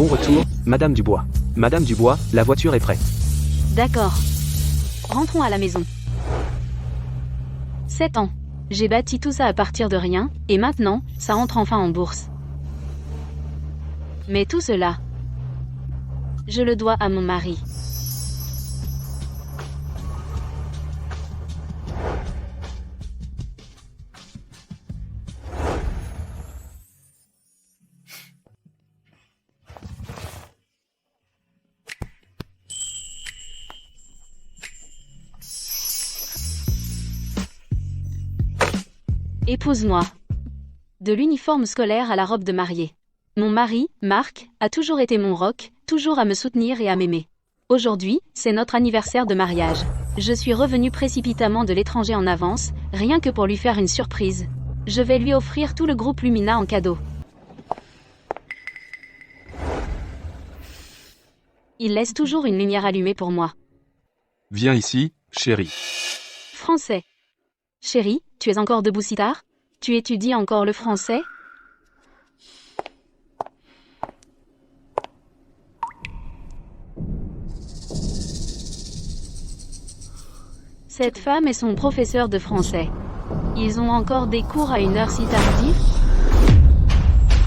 Bon retour, Madame Dubois. Madame Dubois, la voiture est prête. D'accord. Rentrons à la maison. 7 ans. J'ai bâti tout ça à partir de rien, et maintenant, ça entre enfin en bourse. Mais tout cela, je le dois à mon mari. Épouse-moi. De l'uniforme scolaire à la robe de mariée. Mon mari, Marc, a toujours été mon roc, toujours à me soutenir et à m'aimer. Aujourd'hui, c'est notre anniversaire de mariage. Je suis revenue précipitamment de l'étranger en avance, rien que pour lui faire une surprise. Je vais lui offrir tout le groupe Lumina en cadeau. Il laisse toujours une lumière allumée pour moi. Viens ici, chérie. Français. Chérie, tu es encore debout si tard? Tu étudies encore le français? Cette femme est son professeur de français. Ils ont encore des cours à une heure si tardive?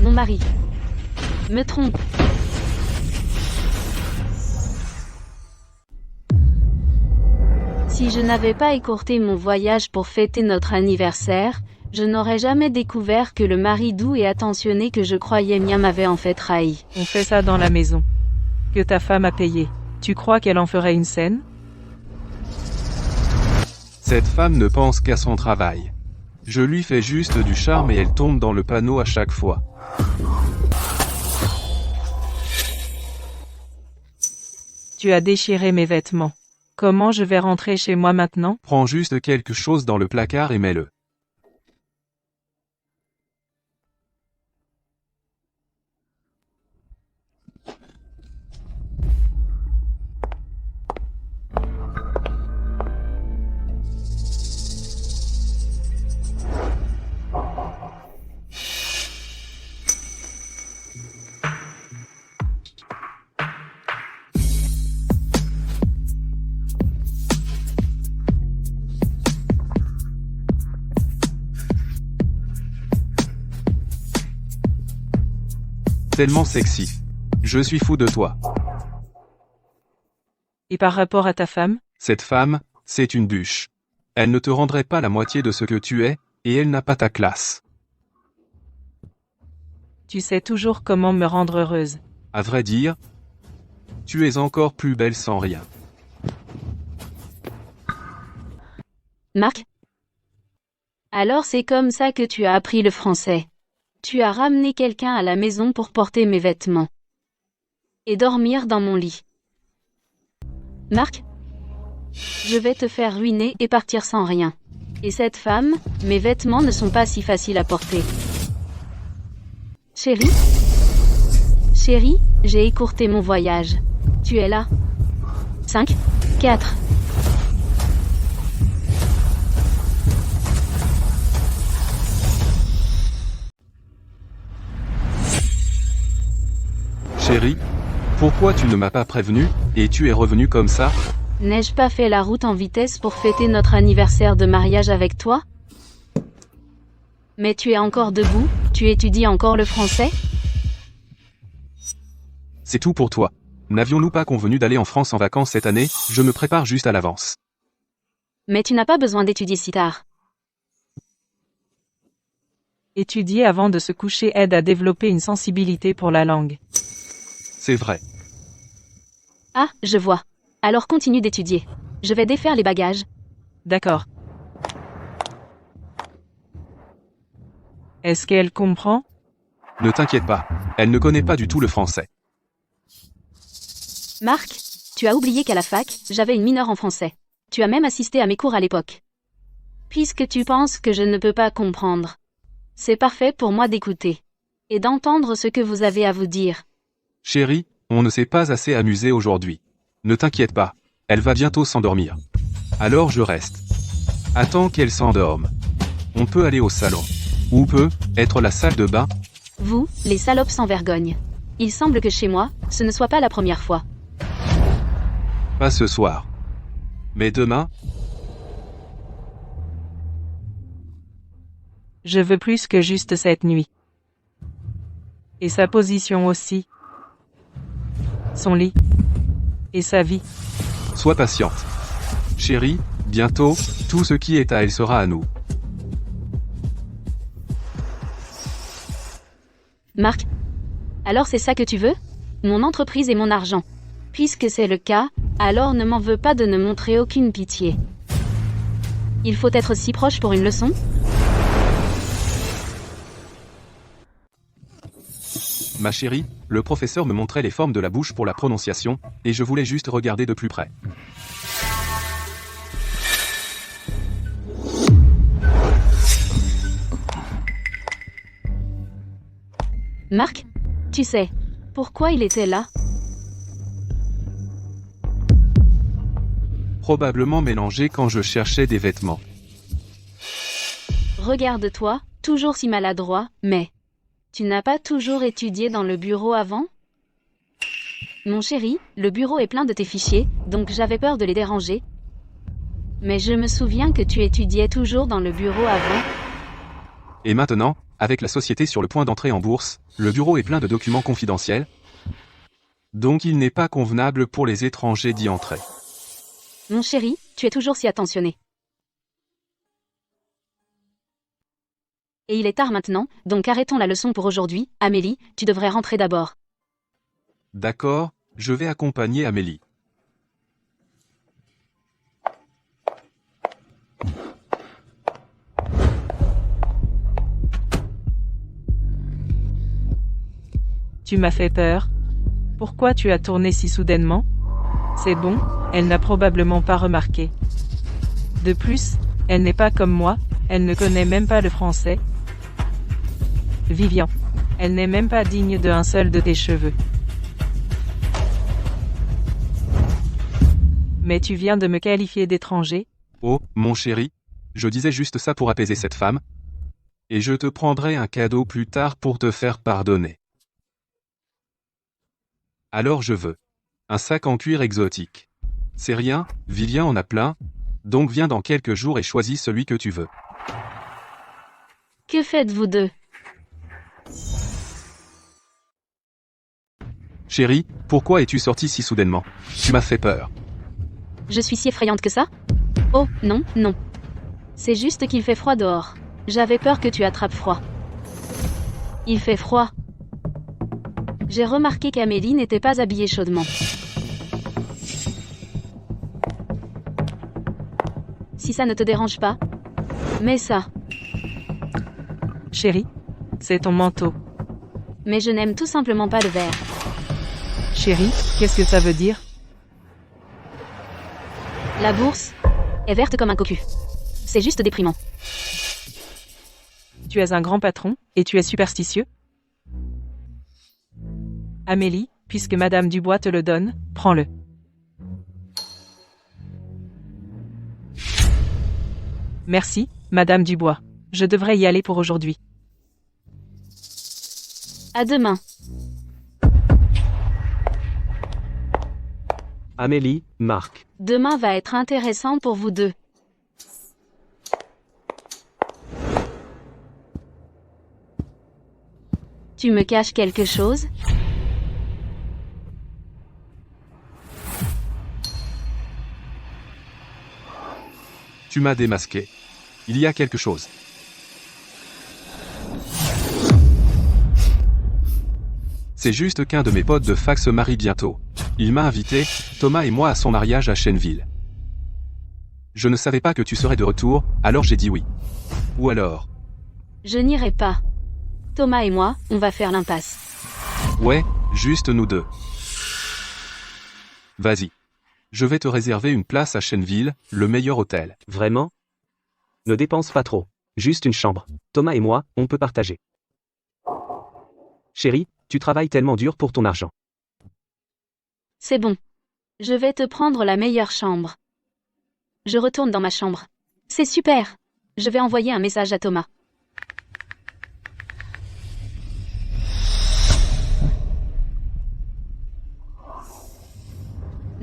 Mon mari. Me trompe. Si je n'avais pas écourté mon voyage pour fêter notre anniversaire, je n'aurais jamais découvert que le mari doux et attentionné que je croyais mien m'avait en fait trahi. On fait ça dans la maison. Que ta femme a payé. Tu crois qu'elle en ferait une scène? Cette femme ne pense qu'à son travail. Je lui fais juste du charme et elle tombe dans le panneau à chaque fois. Tu as déchiré mes vêtements. Comment je vais rentrer chez moi maintenant? Prends juste quelque chose dans le placard et mets-le. Tellement sexy. Je suis fou de toi. Et par rapport à ta femme? Cette femme, c'est une bûche. Elle ne te rendrait pas la moitié de ce que tu es, et elle n'a pas ta classe. Tu sais toujours comment me rendre heureuse. À vrai dire, tu es encore plus belle sans rien. Marc? Alors c'est comme ça que tu as appris le français. Tu as ramené quelqu'un à la maison pour porter mes vêtements. Et dormir dans mon lit. Marc? Je vais te faire ruiner et partir sans rien. Et cette femme, mes vêtements ne sont pas si faciles à porter. Chérie? Chérie, j'ai écourté mon voyage. Tu es là? 5, 4. Chérie, pourquoi tu ne m'as pas prévenu, et tu es revenu comme ça? N'ai-je pas fait la route en vitesse pour fêter notre anniversaire de mariage avec toi? Mais tu es encore debout? Tu étudies encore le français? C'est tout pour toi. N'avions-nous pas convenu d'aller en France en vacances cette année? Je me prépare juste à l'avance. Mais tu n'as pas besoin d'étudier si tard. Étudier avant de se coucher aide à développer une sensibilité pour la langue. C'est vrai. Ah, je vois. Alors continue d'étudier. Je vais défaire les bagages. D'accord. Est-ce qu'elle comprend? Ne t'inquiète pas, elle ne connaît pas du tout le français. Marc, tu as oublié qu'à la fac, j'avais une mineure en français. Tu as même assisté à mes cours à l'époque. Puisque tu penses que je ne peux pas comprendre. C'est parfait pour moi d'écouter. Et d'entendre ce que vous avez à vous dire. Chérie, on ne s'est pas assez amusé aujourd'hui. Ne t'inquiète pas, elle va bientôt s'endormir. Alors je reste. Attends qu'elle s'endorme. On peut aller au salon. Ou peut être la salle de bain. Vous, les salopes sans vergogne. Il semble que chez moi, ce ne soit pas la première fois. Pas ce soir. Mais demain, Je veux plus que juste cette nuit. Et sa position aussi. Son lit. Et sa vie. sois patiente. Chérie, bientôt, tout ce qui est à elle sera à nous. Marc? Alors c'est ça que tu veux? Mon entreprise et mon argent. Puisque c'est le cas, alors ne m'en veux pas de ne montrer aucune pitié. Il faut être si proche pour une leçon? Ma chérie, le professeur me montrait les formes de la bouche pour la prononciation, et je voulais juste regarder de plus près. Marc? Tu sais, pourquoi il était là? Probablement mélangé quand je cherchais des vêtements. Regarde-toi, toujours si maladroit, mais... Tu n'as pas toujours étudié dans le bureau avant? Mon chéri, le bureau est plein de tes fichiers, donc j'avais peur de les déranger. Mais je me souviens que tu étudiais toujours dans le bureau avant. Et maintenant, avec la société sur le point d'entrer en bourse, le bureau est plein de documents confidentiels. Donc il n'est pas convenable pour les étrangers d'y entrer. Mon chéri, tu es toujours si attentionné. Et il est tard maintenant, donc arrêtons la leçon pour aujourd'hui. Amélie, tu devrais rentrer d'abord. D'accord, je vais accompagner Amélie. Tu m'as fait peur. Pourquoi tu as tourné si soudainement? C'est bon, elle n'a probablement pas remarqué. De plus, elle n'est pas comme moi, elle ne connaît même pas le français. Vivian, elle n'est même pas digne d'un seul de tes cheveux. Mais tu viens de me qualifier d'étranger? Oh, mon chéri, je disais juste ça pour apaiser cette femme. Et je te prendrai un cadeau plus tard pour te faire pardonner. Alors je veux. Un sac en cuir exotique. C'est rien, Vivian en a plein. Donc viens dans quelques jours et choisis celui que tu veux. Que faites-vous deux? Chérie, pourquoi es-tu sortie si soudainement? Tu m'as fait peur. Je suis si effrayante que ça? Oh, non, non. C'est juste qu'il fait froid dehors. J'avais peur que tu attrapes froid. Il fait froid. J'ai remarqué qu'Amélie n'était pas habillée chaudement. Si ça ne te dérange pas, mets ça. Chérie, c'est ton manteau. Mais je n'aime tout simplement pas le vert. Chérie, qu'est-ce que ça veut dire? La bourse est verte comme un cocu. C'est juste déprimant. Tu es un grand patron, et tu es superstitieux? Amélie, puisque Madame Dubois te le donne, prends-le. Merci, Madame Dubois. Je devrais y aller pour aujourd'hui. À demain. Amélie, Marc. Demain va être intéressant pour vous deux. Tu me caches quelque chose? Tu m'as démasqué. Il y a quelque chose. C'est juste qu'un de mes potes de fac se marie bientôt. Il m'a invité, Thomas et moi, à son mariage à Chêneville. Je ne savais pas que tu serais de retour, alors j'ai dit oui. Ou alors? Je n'irai pas. Thomas et moi, on va faire l'impasse. Ouais, juste nous deux. Vas-y. Je vais te réserver une place à Chêneville, le meilleur hôtel. Vraiment? Ne dépense pas trop. Juste une chambre. Thomas et moi, on peut partager. Chérie, tu travailles tellement dur pour ton argent. C'est bon. Je vais te prendre la meilleure chambre. Je retourne dans ma chambre. C'est super. Je vais envoyer un message à Thomas.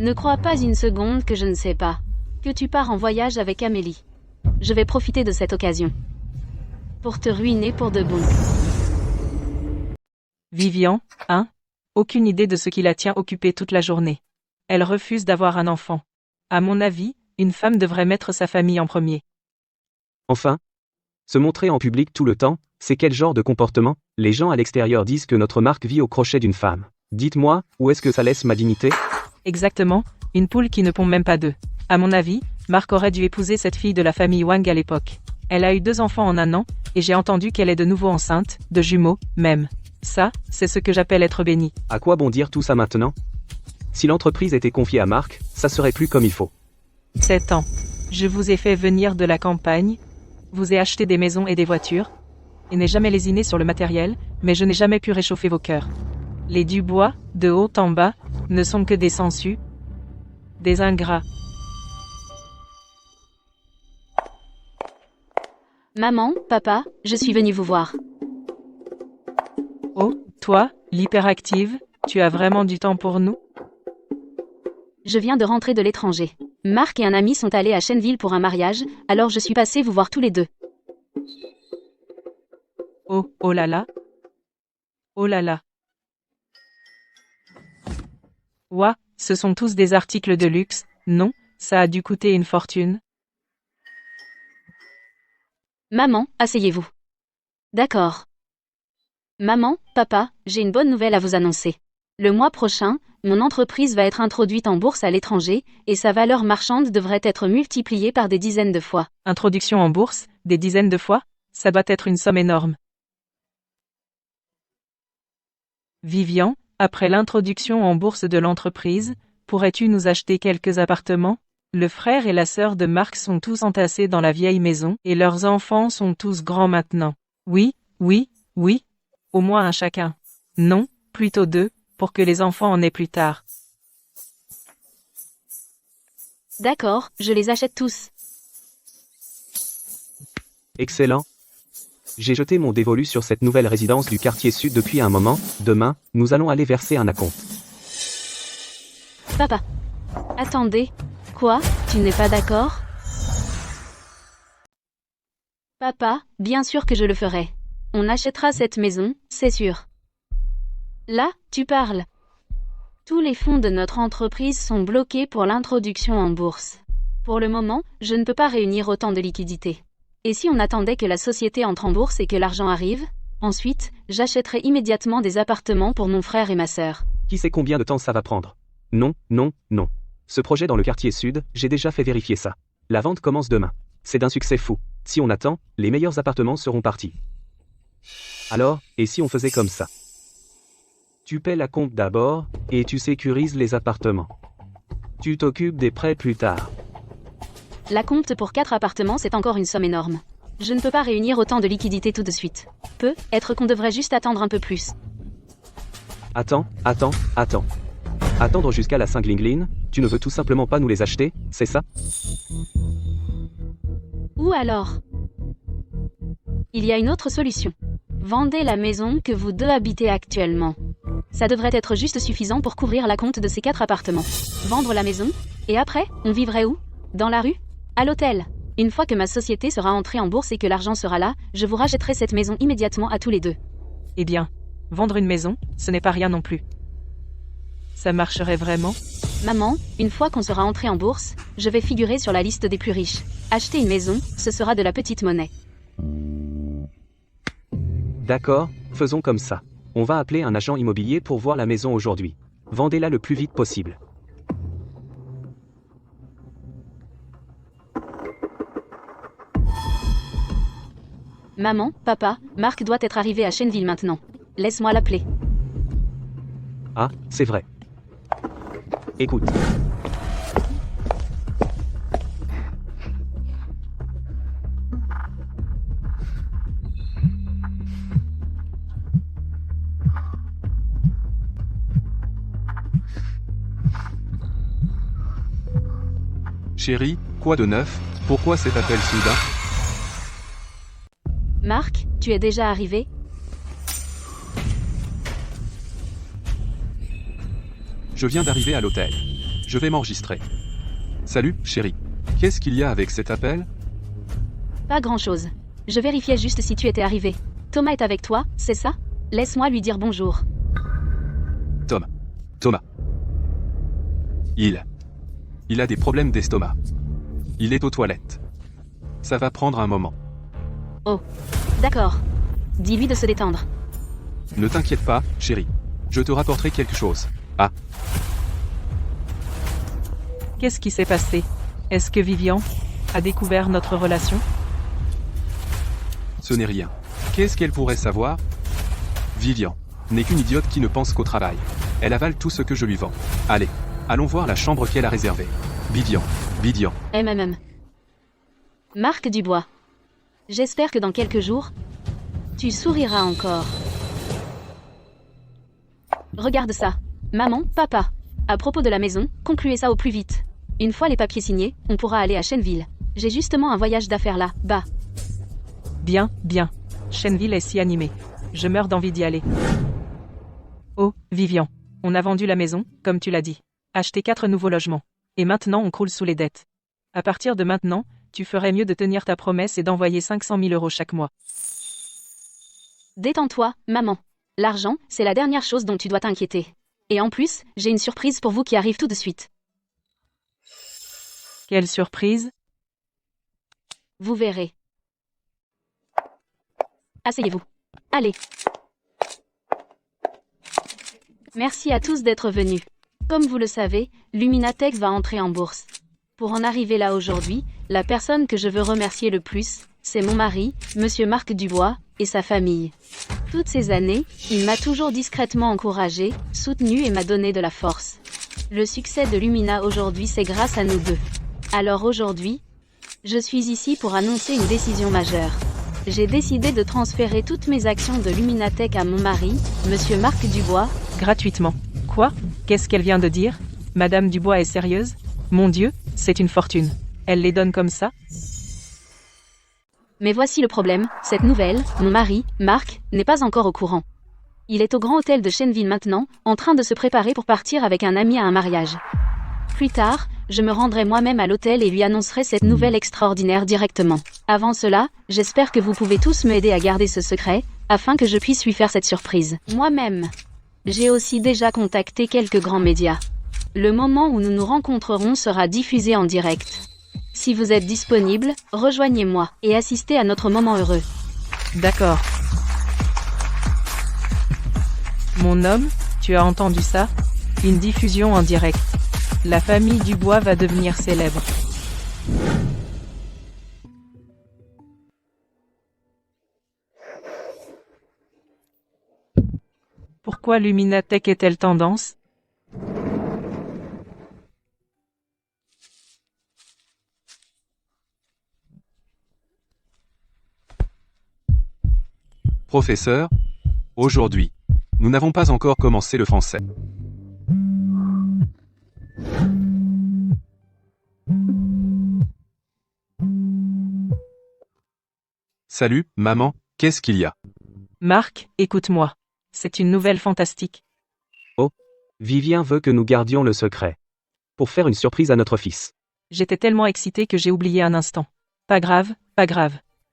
Ne crois pas une seconde que je ne sais pas. Que tu pars en voyage avec Amélie. Je vais profiter de cette occasion. Pour te ruiner pour de bon. Vivian, hein? Aucune idée de ce qui la tient occupée toute la journée. Elle refuse d'avoir un enfant. À mon avis, une femme devrait mettre sa famille en premier. Enfin, se montrer en public tout le temps, c'est quel genre de comportement? Les gens à l'extérieur disent que notre marque vit au crochet d'une femme. Dites-moi, où est-ce que ça laisse ma dignité? Exactement, une poule qui ne pond même pas d'œufs. À mon avis, Marc aurait dû épouser cette fille de la famille Wang à l'époque. Elle a eu 2 enfants en 1 an, et j'ai entendu qu'elle est de nouveau enceinte, de jumeaux, même. Ça, c'est ce que j'appelle être béni. À quoi bon dire tout ça maintenant? Si l'entreprise était confiée à Marc, ça serait plus comme il faut. 7 ans. Je vous ai fait venir de la campagne, vous ai acheté des maisons et des voitures, et n'ai jamais lésiné sur le matériel, mais je n'ai jamais pu réchauffer vos cœurs. Les Dubois, de haut en bas, ne sont que des sangsues, des ingrats. Maman, papa, je suis venue vous voir. Oh, toi, l'hyperactive, tu as vraiment du temps pour nous? Je viens de rentrer de l'étranger. Marc et un ami sont allés à Chenneville pour un mariage, alors je suis passée vous voir tous les deux. Oh, oh là là. Oh là là. Ouah, ce sont tous des articles de luxe, non, ça a dû coûter une fortune. Maman, asseyez-vous. D'accord. Maman, papa, j'ai une bonne nouvelle à vous annoncer. Le mois prochain, mon entreprise va être introduite en bourse à l'étranger, et sa valeur marchande devrait être multipliée par des dizaines de fois. Introduction en bourse, des dizaines de fois? Ça doit être une somme énorme. Vivian, après l'introduction en bourse de l'entreprise, pourrais-tu nous acheter quelques appartements? Le frère et la sœur de Marc sont tous entassés dans la vieille maison, et leurs enfants sont tous grands maintenant. Oui, oui, oui. Au moins un chacun. Non, plutôt 2, pour que les enfants en aient plus tard. D'accord, je les achète tous. Excellent. J'ai jeté mon dévolu sur cette nouvelle résidence du quartier sud depuis un moment. Demain, nous allons aller verser un acompte. Papa. Attendez. Quoi? Tu n'es pas d'accord? Papa, bien sûr que je le ferai. On achètera cette maison, c'est sûr. Là, tu parles. Tous les fonds de notre entreprise sont bloqués pour l'introduction en bourse. Pour le moment, je ne peux pas réunir autant de liquidités. Et si on attendait que la société entre en bourse et que l'argent arrive? Ensuite, j'achèterai immédiatement des appartements pour mon frère et ma sœur. Qui sait combien de temps ça va prendre? Non, non, non. Ce projet dans le quartier sud, j'ai déjà fait vérifier ça. La vente commence demain. C'est d'un succès fou. Si on attend, les meilleurs appartements seront partis. Alors, et si on faisait comme ça? Tu paies la compte d'abord, et tu sécurises les appartements. Tu t'occupes des prêts plus tard. La compte pour 4 appartements, c'est encore une somme énorme. Je ne peux pas réunir autant de liquidités tout de suite. Peut-être qu'on devrait juste attendre un peu plus. Attends. Attendre jusqu'à la Saint-Glinglin, tu ne veux tout simplement pas nous les acheter, c'est ça? Ou alors? Il y a une autre solution. Vendez la maison que vous deux habitez actuellement. Ça devrait être juste suffisant pour couvrir la compte de ces 4 appartements. Vendre la maison, et après, on vivrait où? Dans la rue? À l'hôtel? Une fois que ma société sera entrée en bourse et que l'argent sera là, je vous rachèterai cette maison immédiatement à tous les deux. Eh bien, vendre une maison, ce n'est pas rien non plus. Ça marcherait vraiment? Maman, une fois qu'on sera entré en bourse, je vais figurer sur la liste des plus riches. Acheter une maison, ce sera de la petite monnaie. D'accord, faisons comme ça. On va appeler un agent immobilier pour voir la maison aujourd'hui. Vendez-la le plus vite possible. Maman, papa, Marc doit être arrivé à Chenneville maintenant. Laisse-moi l'appeler. Ah, c'est vrai. Écoute. Chérie, quoi de neuf? Pourquoi cet appel soudain? Marc, tu es déjà arrivé? Je viens d'arriver à l'hôtel. Je vais m'enregistrer. Salut, chérie. Qu'est-ce qu'il y a avec cet appel? Pas grand-chose. Je vérifiais juste si tu étais arrivé. Thomas est avec toi, c'est ça? Laisse-moi lui dire bonjour. Thomas. Il a des problèmes d'estomac. Il est aux toilettes. Ça va prendre un moment. Oh. D'accord. Dis-lui de se détendre. Ne t'inquiète pas, chérie. Je te rapporterai quelque chose. Ah, Qu'est-ce qui s'est passé? Est-ce que Vivian a découvert notre relation? ce n'est rien. Qu'est-ce qu'elle pourrait savoir? Vivian n'est qu'une idiote qui ne pense qu'au travail. Elle avale tout ce que je lui vends. Allez, allons voir la chambre qu'elle a réservée. Vivian. MMM. Marc Dubois. J'espère que dans quelques jours, tu souriras encore. Regarde ça. Maman, papa. À propos de la maison, concluez ça au plus vite. Une fois les papiers signés, on pourra aller à Shenville. J'ai justement un voyage d'affaires là, bas. Bien. Shenville est si animé. Je meurs d'envie d'y aller. Oh, Vivian. On a vendu la maison, comme tu l'as dit. Acheté 4 nouveaux logements. Et maintenant on croule sous les dettes. À partir de maintenant, tu ferais mieux de tenir ta promesse et d'envoyer 500 000 € chaque mois. Détends-toi, maman. L'argent, c'est la dernière chose dont tu dois t'inquiéter. Et en plus, j'ai une surprise pour vous qui arrive tout de suite. Quelle surprise! Vous verrez. Asseyez-vous. Allez. Merci à tous d'être venus. Comme vous le savez, Luminatech va entrer en bourse. Pour en arriver là aujourd'hui, la personne que je veux remercier le plus, c'est mon mari, Monsieur Marc Dubois, et sa famille. Toutes ces années, il m'a toujours discrètement encouragé, soutenu et m'a donné de la force. Le succès de Lumina aujourd'hui, c'est grâce à nous deux. Alors aujourd'hui, je suis ici pour annoncer une décision majeure. J'ai décidé de transférer toutes mes actions de Luminatech à mon mari, Monsieur Marc Dubois. Gratuitement. Quoi? Qu'est-ce qu'elle vient de dire? Madame Dubois est sérieuse? Mon Dieu, c'est une fortune. Elle les donne comme ça? Mais voici le problème, cette nouvelle, mon mari, Marc, n'est pas encore au courant. Il est au Grand Hôtel de Shenville maintenant, en train de se préparer pour partir avec un ami à un mariage. Plus tard, je me rendrai moi-même à l'hôtel et lui annoncerai cette nouvelle extraordinaire directement. Avant cela, j'espère que vous pouvez tous m'aider à garder ce secret, afin que je puisse lui faire cette surprise. Moi-même. J'ai aussi déjà contacté quelques grands médias. Le moment où nous nous rencontrerons sera diffusé en direct. Si vous êtes disponible, rejoignez-moi et assistez à notre moment heureux. D'accord. Mon homme, tu as entendu ça? Une diffusion en direct. La famille Dubois va devenir célèbre. Pourquoi Luminatech est-elle tendance? Professeur, aujourd'hui, nous n'avons pas encore commencé le français. Salut, maman, qu'est-ce qu'il y a? Marc, écoute-moi. C'est une nouvelle fantastique. Vivien veut que nous gardions le secret. Pour faire une surprise à notre fils. J'étais tellement excitée que j'ai oublié un instant. Pas grave.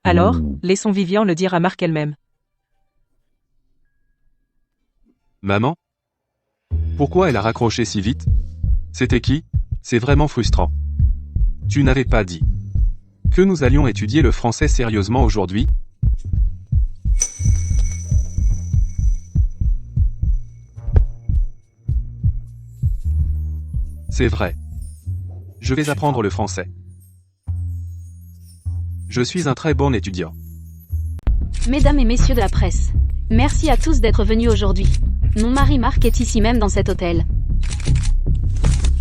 Alors, laissons Vivian le dire à Marc elle-même. Maman? Pourquoi elle a raccroché si vite? C'était qui? C'est vraiment frustrant. Tu n'avais pas dit que nous allions étudier le français sérieusement aujourd'hui? C'est vrai. Je vais apprendre le français. Je suis un très bon étudiant. Mesdames et messieurs de la presse, merci à tous d'être venus aujourd'hui. Mon mari Marc est ici même dans cet hôtel.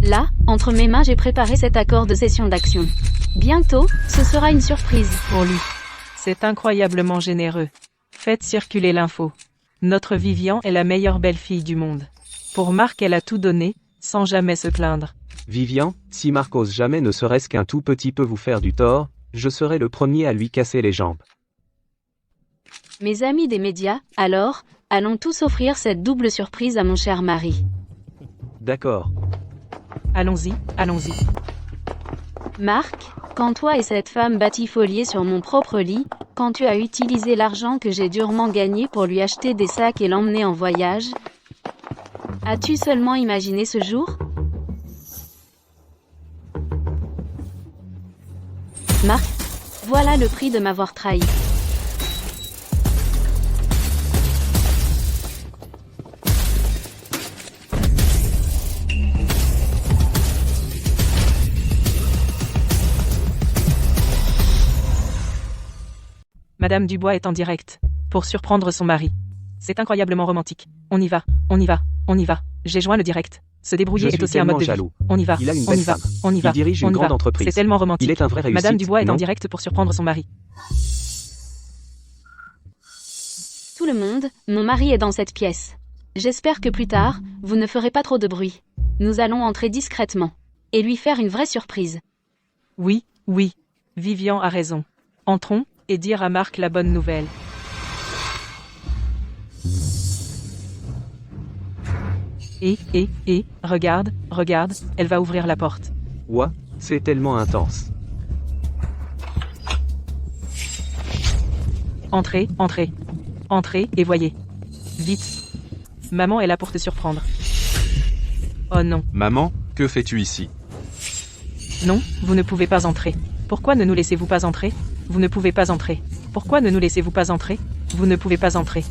Là, entre mes mains, j'ai préparé cet accord de cession d'actions. Bientôt, ce sera une surprise Pour lui. C'est incroyablement généreux. Faites circuler l'info. Notre Vivian est la meilleure belle-fille du monde. Pour Marc, elle a tout donné, sans jamais se plaindre. Vivian, si Marc ose jamais ne serait-ce qu'un tout petit peu vous faire du tort, je serai le premier à lui casser les jambes. Mes amis des médias, alors, allons tous offrir cette double surprise à mon cher mari. D'accord. Allons-y, allons-y. Marc, quand toi et cette femme batifoliez sur mon propre lit, quand tu as utilisé l'argent que j'ai durement gagné pour lui acheter des sacs et l'emmener en voyage, as-tu seulement imaginé ce jour? Marc, voilà le prix de m'avoir trahi. Madame Dubois est en direct, pour surprendre son mari. C'est incroyablement romantique. On y va, on y va, on y va. J'ai joint le direct. Se débrouiller Je est suis aussi un mode de vie. tellement jaloux. On y va, Il a une on belle y va, femme. on y va. Il dirige on une y grande va. entreprise. C'est tellement romantique. Il est un vrai réussite, Madame Dubois est en non? direct pour surprendre son mari. Tout le monde, mon mari est dans cette pièce. J'espère que plus tard, vous ne ferez pas trop de bruit. Nous allons entrer discrètement. Et lui faire une vraie surprise. Oui, oui. Vivian a raison. Entrons, et dire à Marc la bonne nouvelle. Regarde, regarde, elle va ouvrir la porte. Ouah, c'est tellement intense. Entrez, entrez. Entrez, et voyez. Vite. Maman est là pour te surprendre. Oh non. Maman, que fais-tu ici? Non, vous ne pouvez pas entrer. Pourquoi ne nous laissez-vous pas entrer? Vous ne pouvez pas entrer. Pourquoi ne nous laissez-vous pas entrer? Vous ne pouvez pas entrer.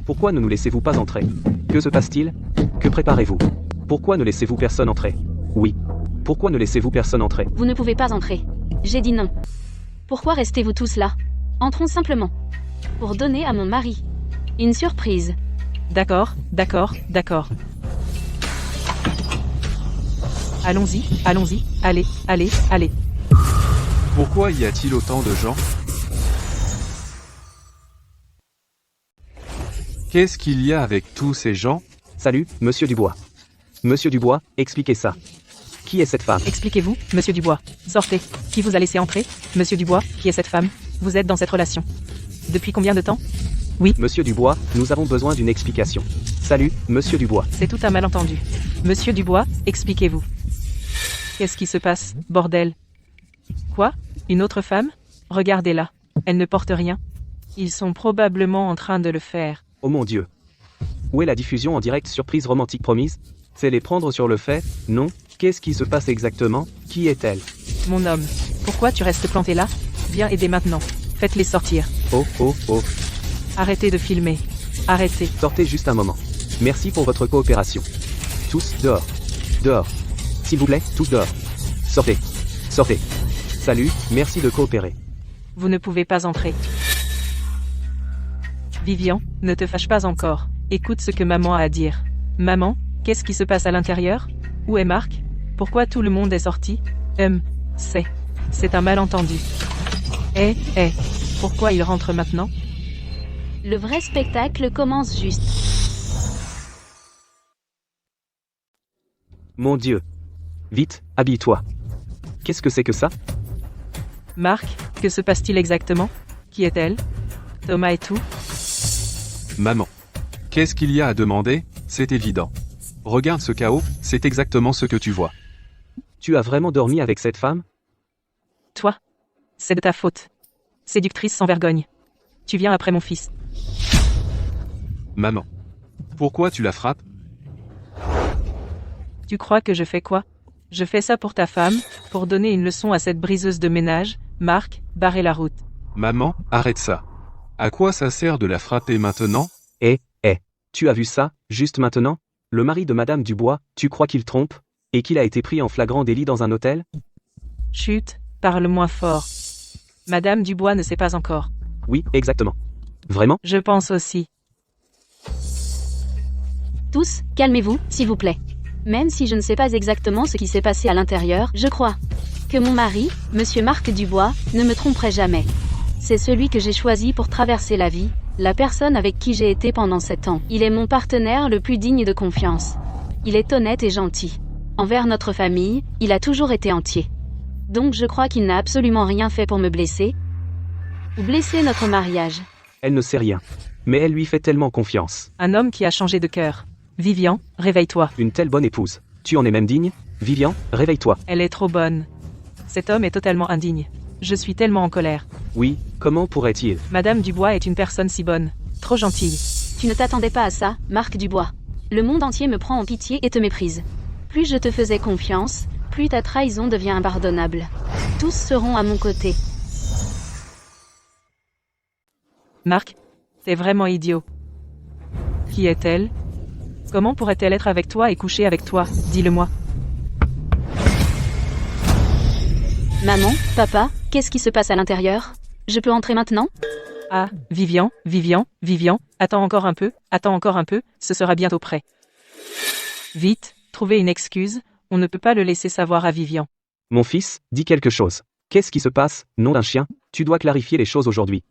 Pourquoi ne nous laissez-vous pas entrer? Que se passe-t-il? Que préparez-vous? Pourquoi ne laissez-vous personne entrer? Oui. Pourquoi ne laissez-vous personne entrer? Vous ne pouvez pas entrer. J'ai dit non. Pourquoi restez-vous tous là? Entrons simplement. Pour donner à mon mari une surprise. D'accord, d'accord, d'accord. Allons-y, allons-y, allez, allez, allez. Pourquoi y a-t-il autant de gens? Qu'est-ce qu'il y a avec tous ces gens? Salut, monsieur Dubois. Monsieur Dubois, expliquez ça. Qui est cette femme? Expliquez-vous, monsieur Dubois. Sortez. Qui vous a laissé entrer? Monsieur Dubois, qui est cette femme? Vous êtes dans cette relation. Depuis combien de temps? Monsieur Dubois, nous avons besoin d'une explication. Salut, monsieur Dubois. C'est tout un malentendu. Monsieur Dubois, expliquez-vous. Qu'est-ce qui se passe, bordel? Quoi? Une autre femme? Regardez-la. Elle ne porte rien. Ils sont probablement en train de le faire. Oh mon Dieu. Où est la diffusion en direct surprise romantique promise? C'est les prendre sur le fait? Non? Qu'est-ce qui se passe exactement? Qui est-elle? Mon homme, pourquoi tu restes planté là? Viens aider maintenant. Faites-les sortir. Oh, oh, oh. Arrêtez de filmer. Arrêtez. Sortez juste un moment. Merci pour votre coopération. Tous dehors. Dehors. S'il vous plaît, tous dehors. Sortez. Sortez. Salut, merci de coopérer. Vous ne pouvez pas entrer. Vivian, ne te fâche pas encore. Écoute ce que maman a à dire. Maman, qu'est-ce qui se passe à l'intérieur? Où est Marc? Pourquoi tout le monde est sorti? C'est un malentendu. Pourquoi il rentre maintenant? Le vrai spectacle commence juste. Mon Dieu. Vite, habille-toi. Qu'est-ce que c'est que ça? Marc, que se passe-t-il exactement? Qui est-elle? Thomas et tout? Maman. Qu'est-ce qu'il y a à demander? C'est évident. Regarde ce chaos, c'est exactement ce que tu vois. Tu as vraiment dormi avec cette femme? Toi? C'est de ta faute. Séductrice sans vergogne. Tu viens après mon fils. Maman. Pourquoi tu la frappes? Tu crois que je fais quoi? Je fais ça pour ta femme, pour donner une leçon à cette briseuse de ménage. Marc, barrez la route. Maman, arrête ça. À quoi ça sert de la frapper maintenant? Tu as vu ça, juste maintenant? Le mari de Madame Dubois, tu crois qu'il trompe? Et qu'il a été pris en flagrant délit dans un hôtel? Chut, parle moins fort. Madame Dubois ne sait pas encore. Oui, exactement. Vraiment? Je pense aussi. Tous, calmez-vous, s'il vous plaît. Même si je ne sais pas exactement ce qui s'est passé à l'intérieur, je crois que mon mari, monsieur Marc Dubois, ne me tromperait jamais. C'est celui que j'ai choisi pour traverser la vie, la personne avec qui j'ai été pendant 7 ans. Il est mon partenaire le plus digne de confiance. Il est honnête et gentil. Envers notre famille, il a toujours été entier. Donc je crois qu'il n'a absolument rien fait pour me blesser ou blesser notre mariage. Elle ne sait rien. Mais elle lui fait tellement confiance. Un homme qui a changé de cœur. Vivian, réveille-toi. Une telle bonne épouse. Tu en es même digne? Vivian, réveille-toi. Elle est trop bonne. Cet homme est totalement indigne. Je suis tellement en colère. Oui, comment pourrait-il? Madame Dubois est une personne si bonne. Trop gentille. Tu ne t'attendais pas à ça, Marc Dubois. Le monde entier me prend en pitié et te méprise. Plus je te faisais confiance, plus ta trahison devient impardonnable. Tous seront à mon côté. Marc, t'es vraiment idiot. Qui est-elle? Comment pourrait-elle être avec toi et coucher avec toi? Dis-le-moi. Maman, papa, qu'est-ce qui se passe à l'intérieur? Je peux entrer maintenant? Ah, Vivian, attends encore un peu, ce sera bientôt prêt. Vite, trouvez une excuse, on ne peut pas le laisser savoir à Vivian. Mon fils, dis quelque chose. Qu'est-ce qui se passe? Nom d'un chien, tu dois clarifier les choses aujourd'hui.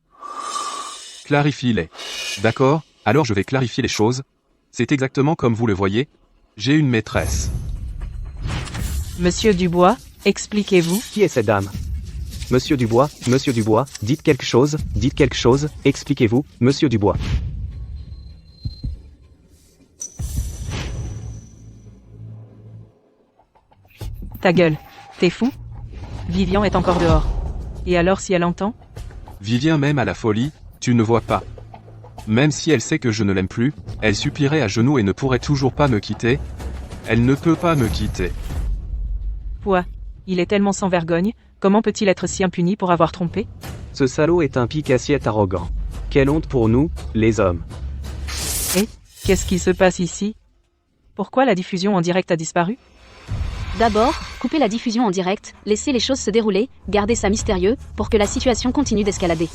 Clarifie-les. D'accord, alors je vais clarifier les choses. C'est exactement comme vous le voyez. J'ai une maîtresse. Monsieur Dubois, expliquez-vous. Qui est cette dame? Monsieur Dubois, dites quelque chose, expliquez-vous, Monsieur Dubois. Ta gueule, t'es fou? Vivian est encore dehors. Et alors si elle entend? Vivien même à la folie, tu ne vois pas. Même si elle sait que je ne l'aime plus, elle supplierait à genoux et ne pourrait toujours pas me quitter. Elle ne peut pas me quitter. Quoi? Il est tellement sans vergogne, comment peut-il être si impuni pour avoir trompé? Ce salaud est un pique-assiette arrogant. Quelle honte pour nous, les hommes. Et, qu'est-ce qui se passe ici? Pourquoi la diffusion en direct a disparu? D'abord, coupez la diffusion en direct, laissez les choses se dérouler, gardez ça mystérieux, pour que la situation continue d'escalader.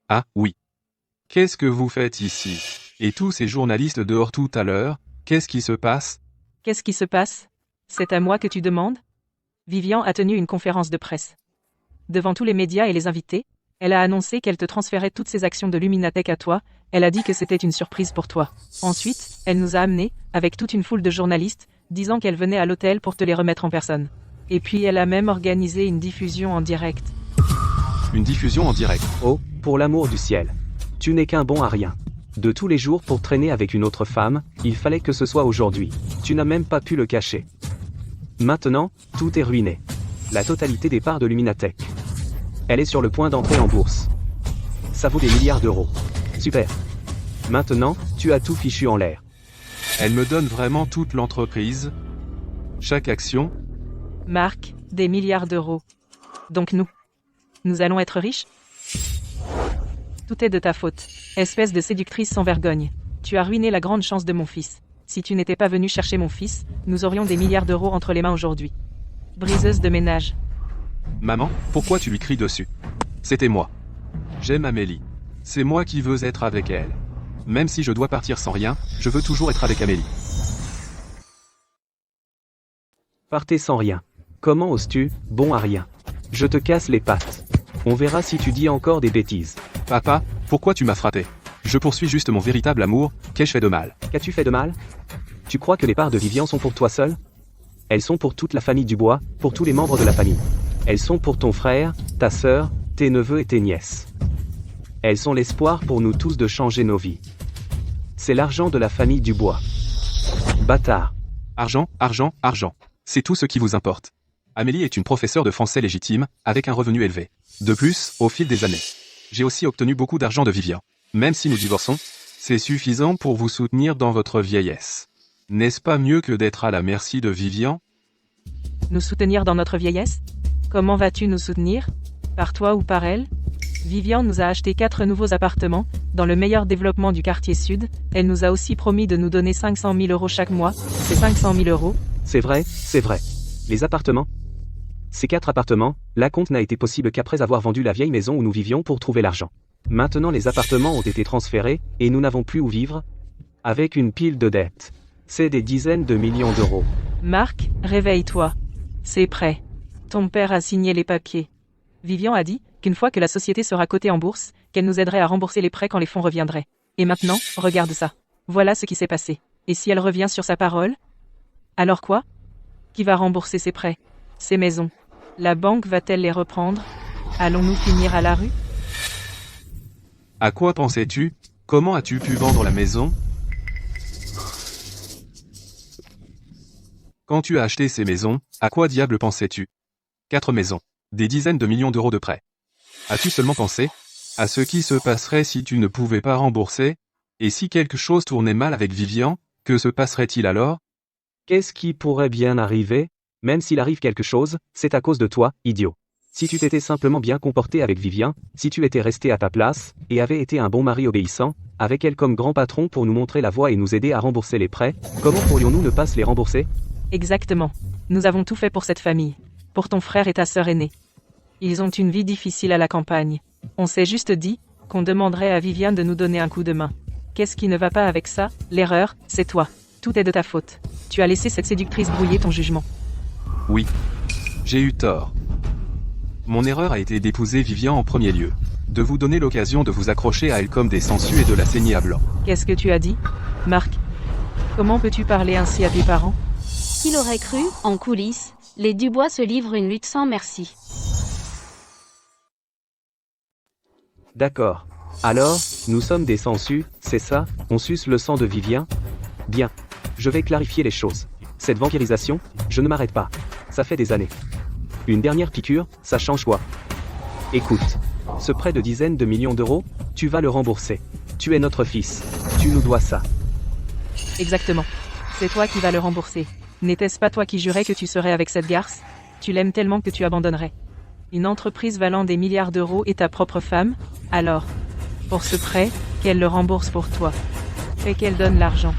Ah, oui. Qu'est-ce que vous faites ici? Et tous ces journalistes dehors tout à l'heure, qu'est-ce qui se passe? Qu'est-ce qui se passe? C'est à moi que tu demandes? Vivian a tenu une conférence de presse. Devant tous les médias et les invités, elle a annoncé qu'elle te transférait toutes ses actions de Luminatech à toi, elle a dit que c'était une surprise pour toi. Ensuite, elle nous a amenés, avec toute une foule de journalistes, disant qu'elle venait à l'hôtel pour te les remettre en personne. Et puis elle a même organisé une diffusion en direct. Une diffusion en direct. Oh, pour l'amour du ciel. Tu n'es qu'un bon à rien. De tous les jours pour traîner avec une autre femme, il fallait que ce soit aujourd'hui. Tu n'as même pas pu le cacher. Maintenant, tout est ruiné. La totalité des parts de Luminatech. Elle est sur le point d'entrer en bourse. Ça vaut des milliards d'euros. Super. Maintenant, tu as tout fichu en l'air. Elle me donne vraiment toute l'entreprise. Chaque action. Marc, des milliards d'euros. Donc nous allons être riches? Tout est de ta faute. Espèce de séductrice sans vergogne. Tu as ruiné la grande chance de mon fils. Si tu n'étais pas venu chercher mon fils, nous aurions des milliards d'euros entre les mains aujourd'hui. Briseuse de ménage. Maman, pourquoi tu lui cries dessus? C'était moi. J'aime Amélie. C'est moi qui veux être avec elle. Même si je dois partir sans rien, je veux toujours être avec Amélie. Partez sans rien. Comment oses-tu, bon à rien? Je te casse les pattes. On verra si tu dis encore des bêtises. Papa, pourquoi tu m'as frappé? Je poursuis juste mon véritable amour, qu'ai-je fait de mal? Qu'as-tu fait de mal? Tu crois que les parts de Vivian sont pour toi seul? Elles sont pour toute la famille Dubois, pour tous les membres de la famille. Elles sont pour ton frère, ta sœur, tes neveux et tes nièces. Elles sont l'espoir pour nous tous de changer nos vies. C'est l'argent de la famille Dubois. Bâtard. Argent, argent, argent. C'est tout ce qui vous importe. Amélie est une professeure de français légitime, avec un revenu élevé. De plus, au fil des années, j'ai aussi obtenu beaucoup d'argent de Vivian. Même si nous divorçons, c'est suffisant pour vous soutenir dans votre vieillesse. N'est-ce pas mieux que d'être à la merci de Vivian? Nous soutenir dans notre vieillesse? Comment vas-tu nous soutenir? Par toi ou par elle? Vivian nous a acheté 4 nouveaux appartements, dans le meilleur développement du quartier sud. Elle nous a aussi promis de nous donner 500 000 euros chaque mois. C'est 500 000 euros. C'est vrai, c'est vrai. Les appartements. Ces 4 appartements, la compte n'a été possible qu'après avoir vendu la vieille maison où nous vivions pour trouver l'argent. Maintenant les appartements ont été transférés, et nous n'avons plus où vivre. Avec une pile de dettes. C'est des dizaines de millions d'euros. Marc, réveille-toi. C'est prêt. Ton père a signé les papiers. Vivian a dit qu'une fois que la société sera cotée en bourse, qu'elle nous aiderait à rembourser les prêts quand les fonds reviendraient. Et maintenant, regarde ça. Voilà ce qui s'est passé. Et si elle revient sur sa parole? Alors quoi? Qui va rembourser ses prêts? Ses maisons? La banque va-t-elle les reprendre? Allons-nous finir à la rue? À quoi pensais-tu? Comment as-tu pu vendre la maison? Quand tu as acheté ces maisons, à quoi diable pensais-tu? 4 maisons. Des dizaines de millions d'euros de prêts. As-tu seulement pensé à ce qui se passerait si tu ne pouvais pas rembourser? Et si quelque chose tournait mal avec Vivian, que se passerait-il alors? Qu'est-ce qui pourrait bien arriver? Même s'il arrive quelque chose, c'est à cause de toi, idiot. Si tu t'étais simplement bien comporté avec Vivian, si tu étais resté à ta place, et avais été un bon mari obéissant, avec elle comme grand patron pour nous montrer la voie et nous aider à rembourser les prêts, comment pourrions-nous ne pas se les rembourser? Exactement. Nous avons tout fait pour cette famille. Pour ton frère et ta sœur aînée. Ils ont une vie difficile à la campagne. On s'est juste dit qu'on demanderait à Viviane de nous donner un coup de main. Qu'est-ce qui ne va pas avec ça? L'erreur, c'est toi. Tout est de ta faute. Tu as laissé cette séductrice brouiller ton jugement. Oui. J'ai eu tort. Mon erreur a été d'épouser Vivian en premier lieu. De vous donner l'occasion de vous accrocher à elle comme des sangsues et de la saigner à blanc. Qu'est-ce que tu as dit, Marc? Comment peux-tu parler ainsi à tes parents? Qui l'aurait cru? En coulisses, les Dubois se livrent une lutte sans merci. D'accord. Alors, nous sommes des sangsues, c'est ça? On suce le sang de Vivian? Bien. Je vais clarifier les choses. Cette vampirisation, je ne m'arrête pas. Ça fait des années. Une dernière piqûre, ça change quoi? Écoute. Ce prêt de dizaines de millions d'euros, tu vas le rembourser. Tu es notre fils. Tu nous dois ça. Exactement. C'est toi qui vas le rembourser. N'était-ce pas toi qui jurais que tu serais avec cette garce? Tu l'aimes tellement que tu abandonnerais. Une entreprise valant des milliards d'euros et ta propre femme? Alors, pour ce prêt, qu'elle le rembourse pour toi. Et qu'elle donne l'argent.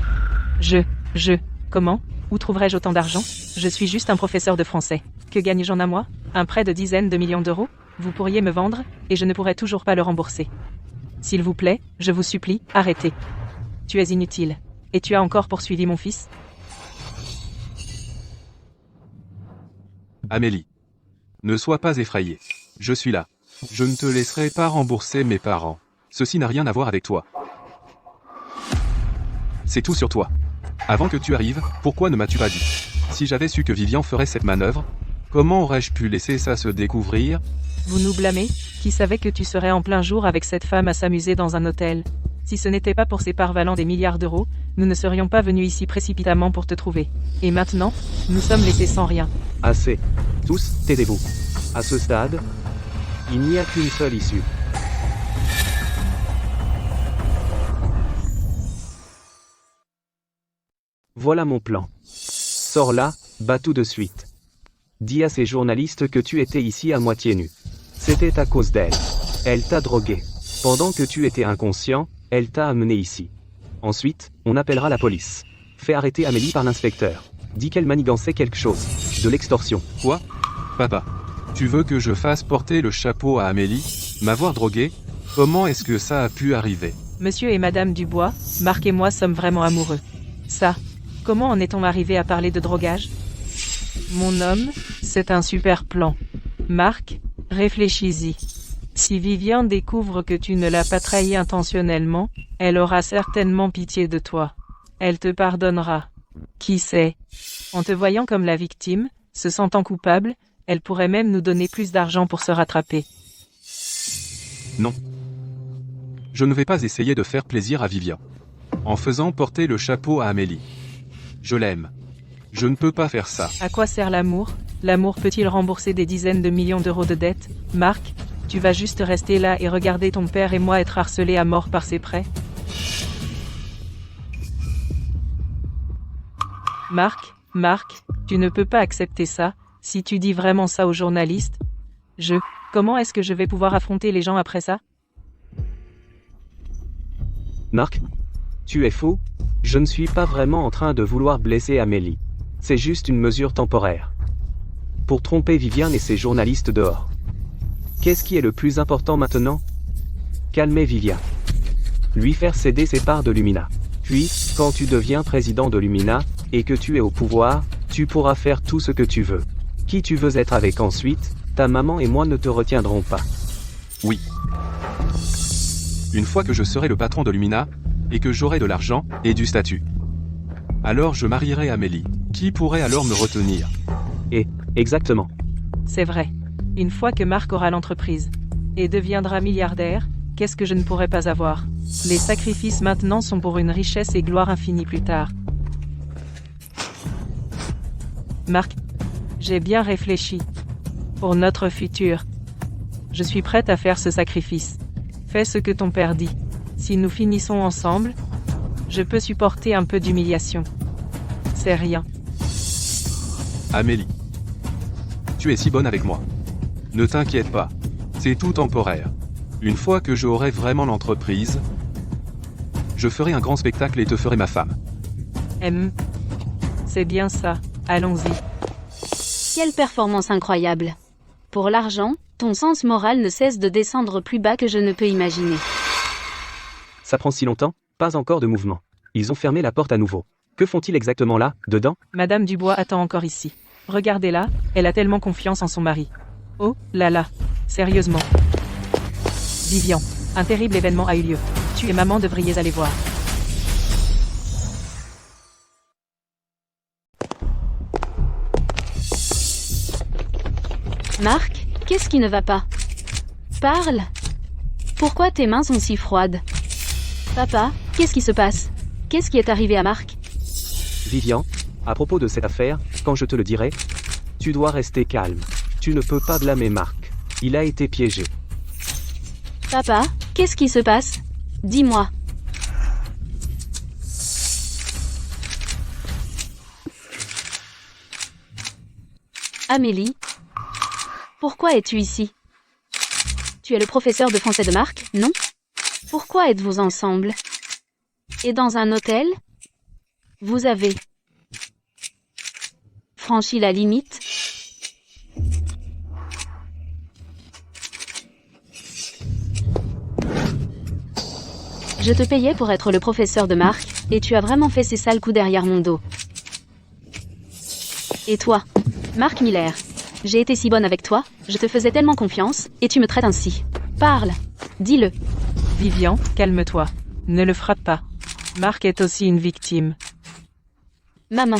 Comment? Où trouverais-je autant d'argent? Je suis juste un professeur de français. Que gagne-j'en à moi? Un prêt de dizaines de millions d'euros? Vous pourriez me vendre, et je ne pourrais toujours pas le rembourser. S'il vous plaît, je vous supplie, arrêtez. Tu es inutile. Et tu as encore poursuivi mon fils? Amélie. Ne sois pas effrayée. Je suis là. Je ne te laisserai pas rembourser mes parents. Ceci n'a rien à voir avec toi. C'est tout sur toi. Avant que tu arrives, pourquoi ne m'as-tu pas dit? Si j'avais su que Vivian ferait cette manœuvre, comment aurais-je pu laisser ça se découvrir? Vous nous blâmez? Qui savait que tu serais en plein jour avec cette femme à s'amuser dans un hôtel? Si ce n'était pas pour ces parts valant des milliards d'euros, nous ne serions pas venus ici précipitamment pour te trouver. Et maintenant, nous sommes laissés sans rien. Assez. Tous, taisez-vous. À ce stade, il n'y a qu'une seule issue. Voilà mon plan. Sors là, bats tout de suite. Dis à ces journalistes que tu étais ici à moitié nu. C'était à cause d'elle. Elle t'a drogué. Pendant que tu étais inconscient, elle t'a amené ici. Ensuite, on appellera la police. Fais arrêter Amélie par l'inspecteur. Dis qu'elle manigançait quelque chose. De l'extorsion. Quoi? Papa. Tu veux que je fasse porter le chapeau à Amélie? M'avoir drogué? Comment est-ce que ça a pu arriver? Monsieur et Madame Dubois, Marc et moi sommes vraiment amoureux. Ça, comment en est-on arrivé à parler de drogage? Mon homme, c'est un super plan. Marc, réfléchis-y. Si Viviane découvre que tu ne l'as pas trahi intentionnellement, elle aura certainement pitié de toi. Elle te pardonnera. Qui sait? En te voyant comme la victime, se sentant coupable, elle pourrait même nous donner plus d'argent pour se rattraper. Non. Je ne vais pas essayer de faire plaisir à Vivian. En faisant porter le chapeau à Amélie. Je l'aime. Je ne peux pas faire ça. À quoi sert l'amour? L'amour peut-il rembourser des dizaines de millions d'euros de dettes? Marc, tu vas juste rester là et regarder ton père et moi être harcelés à mort par ses prêts? Marc, tu ne peux pas accepter ça, si tu dis vraiment ça aux journalistes. Comment est-ce que je vais pouvoir affronter les gens après ça? Marc, tu es fou? Je ne suis pas vraiment en train de vouloir blesser Amélie. C'est juste une mesure temporaire. Pour tromper Viviane et ses journalistes dehors. Qu'est-ce qui est le plus important maintenant? Calmer Viviane. Lui faire céder ses parts de Lumina. Puis, quand tu deviens président de Lumina, et que tu es au pouvoir, tu pourras faire tout ce que tu veux. Qui tu veux être avec ensuite, ta maman et moi ne te retiendrons pas. Oui. Une fois que je serai le patron de Lumina, et que j'aurai de l'argent, et du statut. Alors je marierai Amélie. Qui pourrait alors me retenir? Exactement. C'est vrai. Une fois que Marc aura l'entreprise, et deviendra milliardaire, qu'est-ce que je ne pourrais pas avoir? Les sacrifices maintenant sont pour une richesse et gloire infinie plus tard. Marc, j'ai bien réfléchi. Pour notre futur. Je suis prête à faire ce sacrifice. Fais ce que ton père dit. Si nous finissons ensemble, je peux supporter un peu d'humiliation. C'est rien. Amélie. Tu es si bonne avec moi. Ne t'inquiète pas. C'est tout temporaire. Une fois que j'aurai vraiment l'entreprise, je ferai un grand spectacle et te ferai ma femme. C'est bien ça. Allons-y. Quelle performance incroyable. Pour l'argent, ton sens moral ne cesse de descendre plus bas que je ne peux imaginer. Ça prend si longtemps? Pas encore de mouvement. Ils ont fermé la porte à nouveau. Que font-ils exactement là, dedans? Madame Dubois attend encore ici. Regardez-la, elle a tellement confiance en son mari. Oh là là. Sérieusement. Vivian, un terrible événement a eu lieu. Tu et maman devriez aller voir. Marc, qu'est-ce qui ne va pas? Parle. Pourquoi tes mains sont si froides? Papa, qu'est-ce qui se passe? Qu'est-ce qui est arrivé à Marc? Vivian, à propos de cette affaire, quand je te le dirai, tu dois rester calme. Tu ne peux pas blâmer Marc. Il a été piégé. Papa, qu'est-ce qui se passe? Dis-moi. Amélie, pourquoi es-tu ici? Tu es le professeur de français de Marc, non? Pourquoi êtes-vous ensemble? Et dans un hôtel? Vous avez franchi la limite? Je te payais pour être le professeur de Marc, et tu as vraiment fait ces sales coups derrière mon dos. Et toi, Marc Miller, j'ai été si bonne avec toi, je te faisais tellement confiance, et tu me traites ainsi. Parle, dis-le. Vivian, calme-toi. Ne le frappe pas. Marc est aussi une victime. Maman,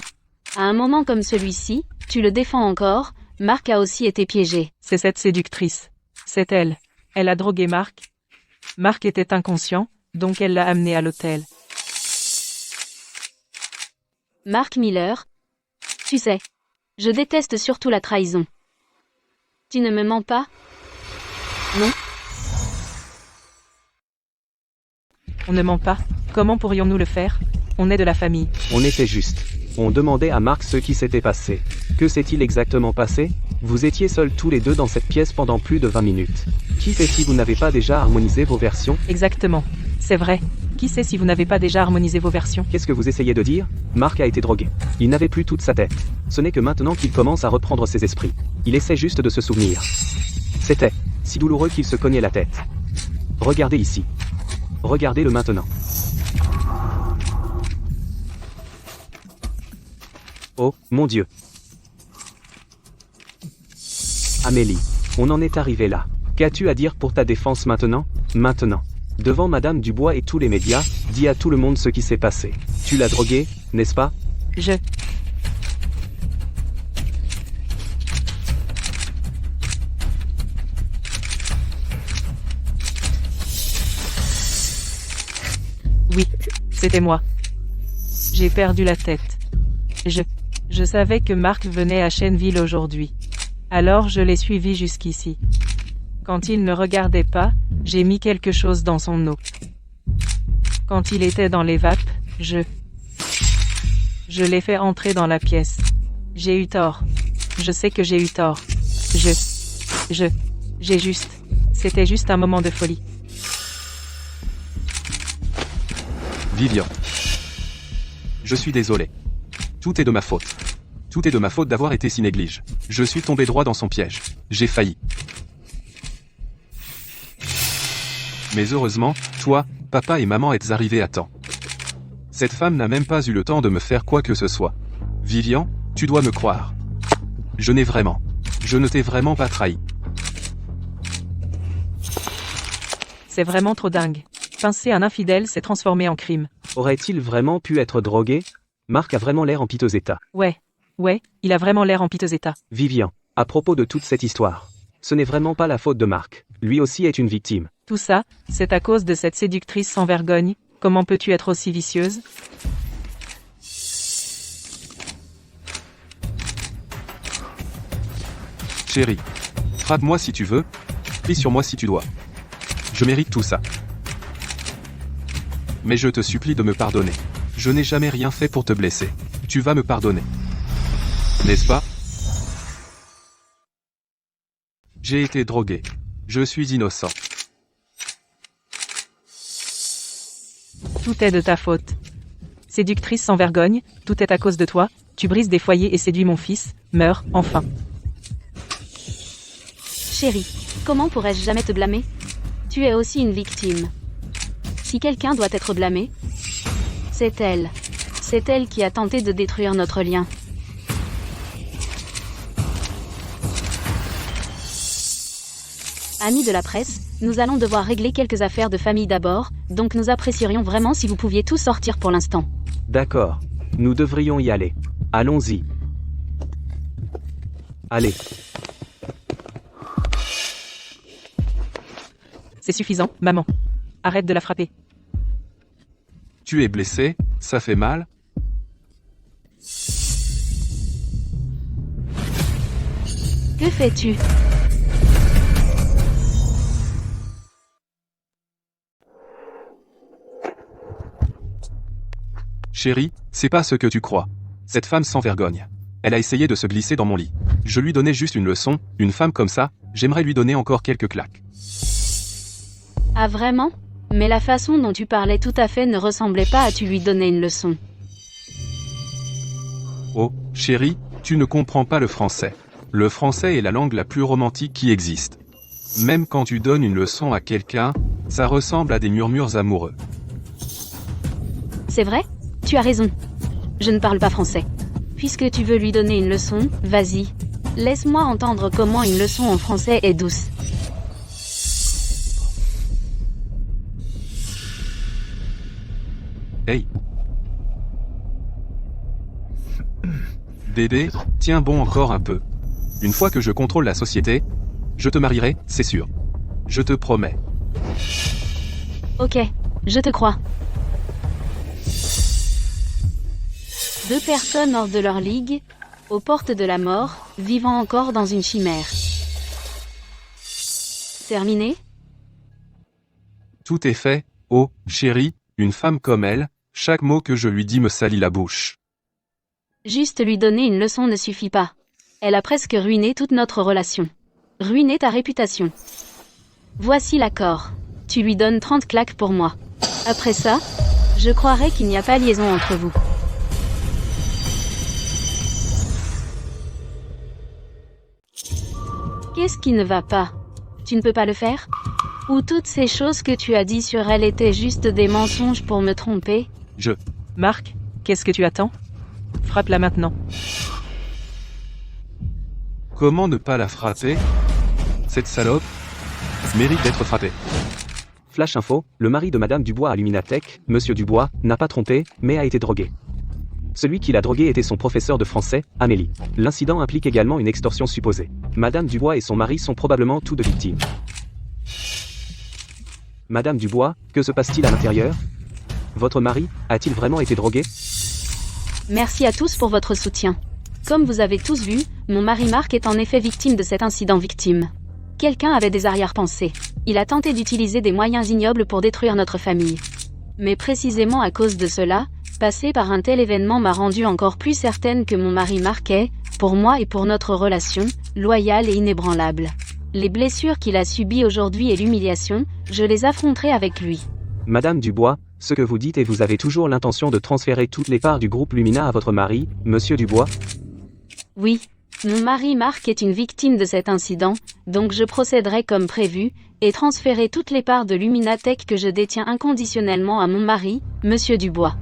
à un moment comme celui-ci, tu le défends encore, Marc a aussi été piégé. C'est cette séductrice. C'est elle. Elle a drogué Marc. Marc était inconscient, donc elle l'a amené à l'hôtel. Marc Miller, tu sais, je déteste surtout la trahison. Tu ne me mens pas? Non? On ne ment pas. Comment pourrions-nous le faire? On est de la famille. On était juste. On demandait à Marc ce qui s'était passé. Que s'est-il exactement passé? Vous étiez seuls tous les deux dans cette pièce pendant plus de 20 minutes. Qui sait si vous n'avez pas déjà harmonisé vos versions? Exactement. C'est vrai. Qui sait si vous n'avez pas déjà harmonisé vos versions? Qu'est-ce que vous essayez de dire? Marc a été drogué. Il n'avait plus toute sa tête. Ce n'est que maintenant qu'il commence à reprendre ses esprits. Il essaie juste de se souvenir. C'était si douloureux qu'il se cognait la tête. Regardez ici. Regardez-le maintenant. Oh, mon Dieu. Amélie, on en est arrivé là. Qu'as-tu à dire pour ta défense maintenant? Maintenant. Devant Madame Dubois et tous les médias, dis à tout le monde ce qui s'est passé. Tu l'as drogué, n'est-ce pas? Oui, c'était moi. J'ai perdu la tête. Je savais que Marc venait à Chenneville aujourd'hui. Alors je l'ai suivi jusqu'ici. Quand il ne regardait pas, j'ai mis quelque chose dans son eau. Quand il était dans les vapes, je l'ai fait entrer dans la pièce. J'ai eu tort. Je sais que j'ai eu tort. C'était juste un moment de folie. Vivian. Je suis désolé. Tout est de ma faute. Tout est de ma faute d'avoir été si néglige. Je suis tombé droit dans son piège. J'ai failli. Mais heureusement, toi, papa et maman êtes arrivés à temps. Cette femme n'a même pas eu le temps de me faire quoi que ce soit. Vivian, tu dois me croire. Je ne t'ai vraiment pas trahi. C'est vraiment trop dingue. Pincer un infidèle s'est transformé en crime. Aurait-il vraiment pu être drogué? Marc a vraiment l'air en piteux état. Ouais, il a vraiment l'air en piteux état. Vivian, à propos de toute cette histoire, ce n'est vraiment pas la faute de Marc. Lui aussi est une victime. Tout ça, c'est à cause de cette séductrice sans vergogne. Comment peux-tu être aussi vicieuse? Chérie. Frappe-moi si tu veux. Prie sur moi si tu dois. Je mérite tout ça. Mais je te supplie de me pardonner. Je n'ai jamais rien fait pour te blesser. Tu vas me pardonner. N'est-ce pas? J'ai été drogué. Je suis innocent. Tout est de ta faute. Séductrice sans vergogne, tout est à cause de toi, tu brises des foyers et séduis mon fils, meurs, enfin. Chérie, comment pourrais-je jamais te blâmer? Tu es aussi une victime. Si quelqu'un doit être blâmé, c'est elle. C'est elle qui a tenté de détruire notre lien. Amis de la presse, nous allons devoir régler quelques affaires de famille d'abord, donc nous apprécierions vraiment si vous pouviez tous sortir pour l'instant. D'accord. Nous devrions y aller. Allons-y. Allez. C'est suffisant, maman. Arrête de la frapper. Tu es blessé? Ça fait mal? Que fais-tu? Chérie, c'est pas ce que tu crois. Cette femme sans vergogne. Elle a essayé de se glisser dans mon lit. Je lui donnais juste une leçon, une femme comme ça, j'aimerais lui donner encore quelques claques. Ah vraiment? Mais la façon dont tu parlais tout à fait ne ressemblait pas à tu lui donnais une leçon. Oh, chérie, tu ne comprends pas le français. Le français est la langue la plus romantique qui existe. Même quand tu donnes une leçon à quelqu'un, ça ressemble à des murmures amoureux. C'est vrai? Tu as raison. Je ne parle pas français. Puisque tu veux lui donner une leçon, vas-y. Laisse-moi entendre comment une leçon en français est douce. Hey. Dédé, tiens bon encore un peu. Une fois que je contrôle la société, je te marierai, c'est sûr. Je te promets. Ok, je te crois. Deux personnes hors de leur ligue, aux portes de la mort, vivant encore dans une chimère. Terminé? Tout est fait, oh, chérie, une femme comme elle, chaque mot que je lui dis me salit la bouche. Juste lui donner une leçon ne suffit pas. Elle a presque ruiné toute notre relation. Ruiné ta réputation. Voici l'accord. Tu lui donnes 30 claques pour moi. Après ça, je croirais qu'il n'y a pas liaison entre vous. Qu'est-ce qui ne va pas? Tu ne peux pas le faire? Ou toutes ces choses que tu as dit sur elle étaient juste des mensonges pour me tromper? Marc, qu'est-ce que tu attends? Frappe-la maintenant. Comment ne pas la frapper? Cette salope mérite d'être frappée. Flash info, le mari de Madame Dubois à Luminatech, Monsieur Dubois, n'a pas trompé, mais a été drogué. Celui qui l'a drogué était son professeur de français, Amélie. L'incident implique également une extorsion supposée. Madame Dubois et son mari sont probablement tous deux victimes. Madame Dubois, que se passe-t-il à l'intérieur? Votre mari, a-t-il vraiment été drogué? Merci à tous pour votre soutien. Comme vous avez tous vu, mon mari Marc est en effet victime de cet incident victime. Quelqu'un avait des arrière-pensées. Il a tenté d'utiliser des moyens ignobles pour détruire notre famille. Mais précisément à cause de cela, passer par un tel événement m'a rendue encore plus certaine que mon mari Marc est, pour moi et pour notre relation, loyale et inébranlable. Les blessures qu'il a subies aujourd'hui et l'humiliation, je les affronterai avec lui. Madame Dubois, ce que vous dites et vous avez toujours l'intention de transférer toutes les parts du groupe Lumina à votre mari, Monsieur Dubois? Oui. Mon mari Marc est une victime de cet incident, donc je procéderai comme prévu, et transférer toutes les parts de Luminatech que je détiens inconditionnellement à mon mari, Monsieur Dubois.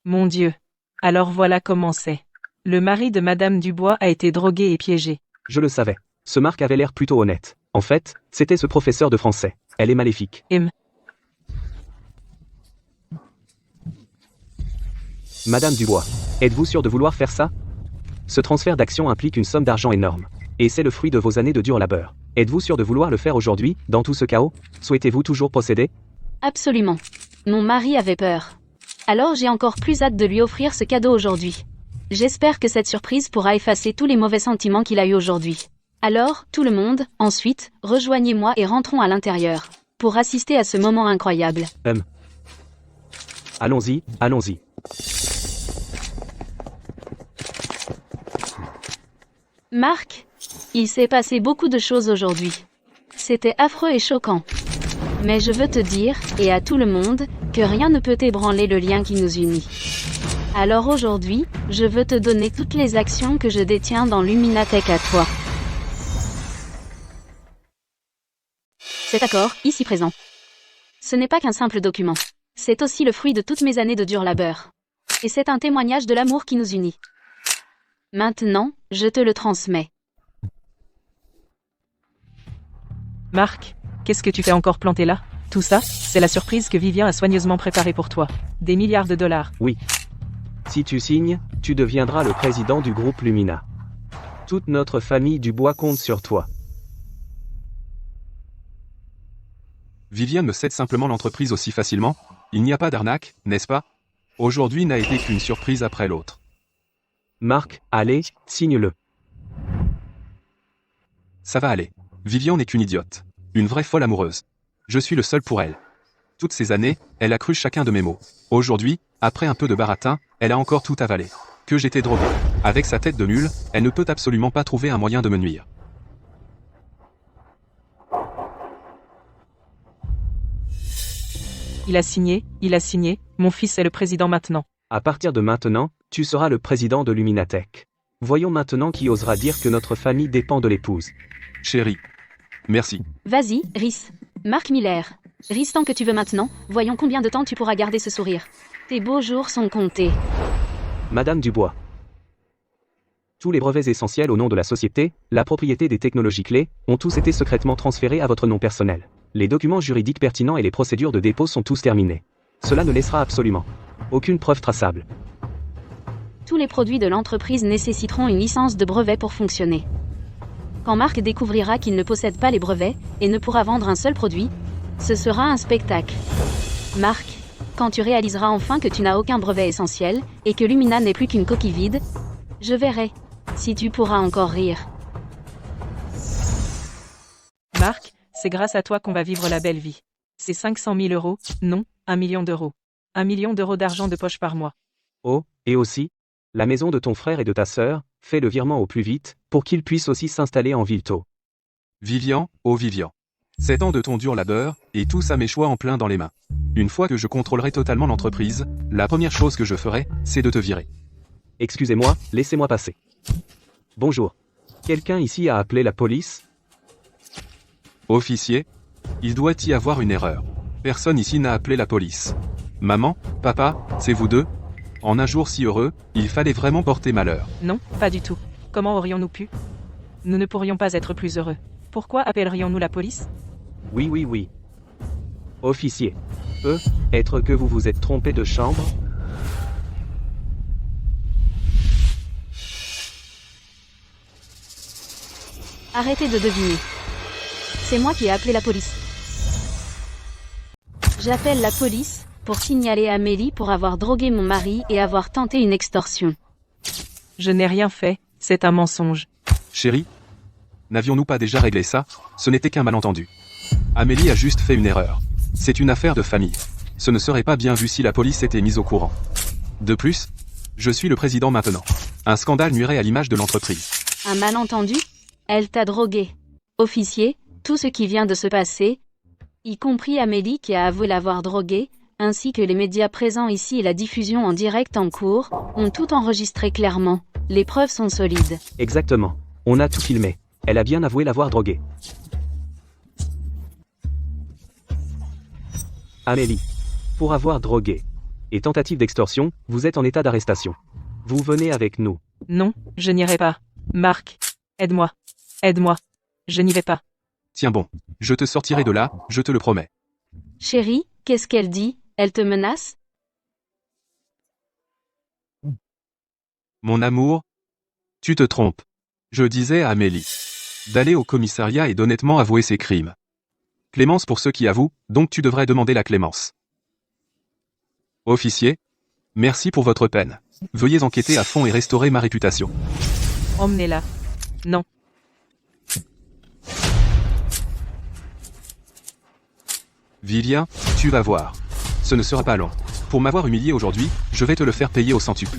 Mon Dieu. Alors voilà comment c'est. Le mari de Madame Dubois a été drogué et piégé. Je le savais. Ce Marc avait l'air plutôt honnête. En fait, c'était ce professeur de français. Elle est maléfique. Madame Dubois, êtes-vous sûre de vouloir faire ça? Ce transfert d'action implique une somme d'argent énorme. Et c'est le fruit de vos années de dur labeur. Êtes-vous sûre de vouloir le faire aujourd'hui, dans tout ce chaos? Souhaitez-vous toujours posséder? Absolument. Mon mari avait peur. Alors j'ai encore plus hâte de lui offrir ce cadeau aujourd'hui. J'espère que cette surprise pourra effacer tous les mauvais sentiments qu'il a eus aujourd'hui. Alors, tout le monde, ensuite, rejoignez-moi et rentrons à l'intérieur, pour assister à ce moment incroyable. Allons-y, allons-y. Marc, il s'est passé beaucoup de choses aujourd'hui. C'était affreux et choquant. Mais je veux te dire, et à tout le monde, que rien ne peut ébranler le lien qui nous unit. Alors aujourd'hui, je veux te donner toutes les actions que je détiens dans Luminatech à toi. Cet accord, ici présent. Ce n'est pas qu'un simple document. C'est aussi le fruit de toutes mes années de dur labeur. Et c'est un témoignage de l'amour qui nous unit. Maintenant, je te le transmets. Marc, qu'est-ce que tu fais encore planté là? Tout ça, c'est la surprise que Vivien a soigneusement préparée pour toi. Des milliards de dollars. Oui. Si tu signes, tu deviendras le président du groupe Lumina. Toute notre famille du bois compte sur toi. Vivien me cède simplement l'entreprise aussi facilement? Il n'y a pas d'arnaque, n'est-ce pas? Aujourd'hui n'a été qu'une surprise après l'autre. Marc, allez, signe-le. Ça va aller. Vivien n'est qu'une idiote. Une vraie folle amoureuse. Je suis le seul pour elle. Toutes ces années, elle a cru chacun de mes mots. Aujourd'hui, après un peu de baratin, elle a encore tout avalé. Que j'étais drogué. Avec sa tête de mule, elle ne peut absolument pas trouver un moyen de me nuire. Il a signé, mon fils est le président maintenant. À partir de maintenant, tu seras le président de Luminatech. Voyons maintenant qui osera dire que notre famille dépend de l'épouse. Chérie. Merci. Vas-y, Rhys. Marc Miller. Rhys, tant que tu veux maintenant, voyons combien de temps tu pourras garder ce sourire. Tes beaux jours sont comptés. Madame Dubois. Tous les brevets essentiels au nom de la société, la propriété des technologies clés, ont tous été secrètement transférés à votre nom personnel. Les documents juridiques pertinents et les procédures de dépôt sont tous terminés. Cela ne laissera absolument aucune preuve traçable. Tous les produits de l'entreprise nécessiteront une licence de brevet pour fonctionner. Quand Marc découvrira qu'il ne possède pas les brevets et ne pourra vendre un seul produit, ce sera un spectacle. Marc, quand tu réaliseras enfin que tu n'as aucun brevet essentiel et que Lumina n'est plus qu'une coquille vide, je verrai si tu pourras encore rire. Marc, c'est grâce à toi qu'on va vivre la belle vie. C'est 500 000 euros, non, 1 million d'euros. 1 million d'euros d'argent de poche par mois. Oh, et aussi, la maison de ton frère et de ta sœur, fais le virement au plus vite, pour qu'ils puissent aussi s'installer en ville tôt. Vivien, oh Vivien. 7 ans de ton dur labeur, et tout ça mes choix en plein dans les mains. Une fois que je contrôlerai totalement l'entreprise, la première chose que je ferai, c'est de te virer. Excusez-moi, laissez-moi passer. Bonjour. Quelqu'un ici a appelé la police? Officier? Il doit y avoir une erreur. Personne ici n'a appelé la police. Maman, papa, c'est vous deux? En un jour si heureux, il fallait vraiment porter malheur. Non, pas du tout. Comment aurions-nous pu? Nous ne pourrions pas être plus heureux. Pourquoi appellerions-nous la police? Oui. Officier. Être que vous vous êtes trompé de chambre? Arrêtez de deviner. C'est moi qui ai appelé la police. J'appelle la police pour signaler Amélie pour avoir drogué mon mari et avoir tenté une extorsion. Je n'ai rien fait, c'est un mensonge. Chérie? N'avions-nous pas déjà réglé ça? Ce n'était qu'un malentendu. Amélie a juste fait une erreur. C'est une affaire de famille. Ce ne serait pas bien vu si la police était mise au courant. De plus, je suis le président maintenant. Un scandale nuirait à l'image de l'entreprise. Un malentendu? Elle t'a drogué. Officier, tout ce qui vient de se passer, y compris Amélie qui a avoué l'avoir drogué, ainsi que les médias présents ici et la diffusion en direct en cours, ont tout enregistré clairement. Les preuves sont solides. Exactement. On a tout filmé. Elle a bien avoué l'avoir drogué. Amélie. Pour avoir drogué et tentative d'extorsion, vous êtes en état d'arrestation. Vous venez avec nous. Non, je n'irai pas. Marc, aide-moi. Aide-moi. Je n'y vais pas. Tiens bon, je te sortirai de là, je te le promets. Chérie, qu'est-ce qu'elle dit? Elle te menace? Mon amour? Tu te trompes. Je disais à Amélie d'aller au commissariat et d'honnêtement avouer ses crimes. Clémence pour ceux qui avouent, donc tu devrais demander la clémence. Officier? Merci pour votre peine. Veuillez enquêter à fond et restaurer ma réputation. Emmenez-la. Non. Vivien, tu vas voir. Ce ne sera pas long. Pour m'avoir humilié aujourd'hui, je vais te le faire payer au centuple.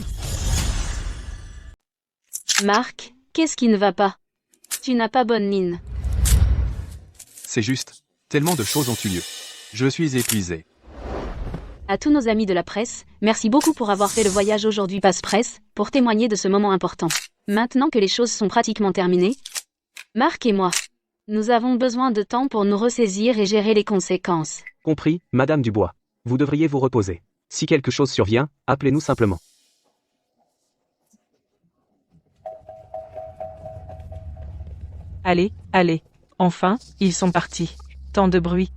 Marc, qu'est-ce qui ne va pas? Tu n'as pas bonne mine. C'est juste. Tellement de choses ont eu lieu. Je suis épuisé. À tous nos amis de la presse, merci beaucoup pour avoir fait le voyage aujourd'hui Passe-Presse, pour témoigner de ce moment important. Maintenant que les choses sont pratiquement terminées, Marc et moi, nous avons besoin de temps pour nous ressaisir et gérer les conséquences. Compris, Madame Dubois. Vous devriez vous reposer. Si quelque chose survient, appelez-nous simplement. Allez, allez. Enfin, ils sont partis. Tant de bruit.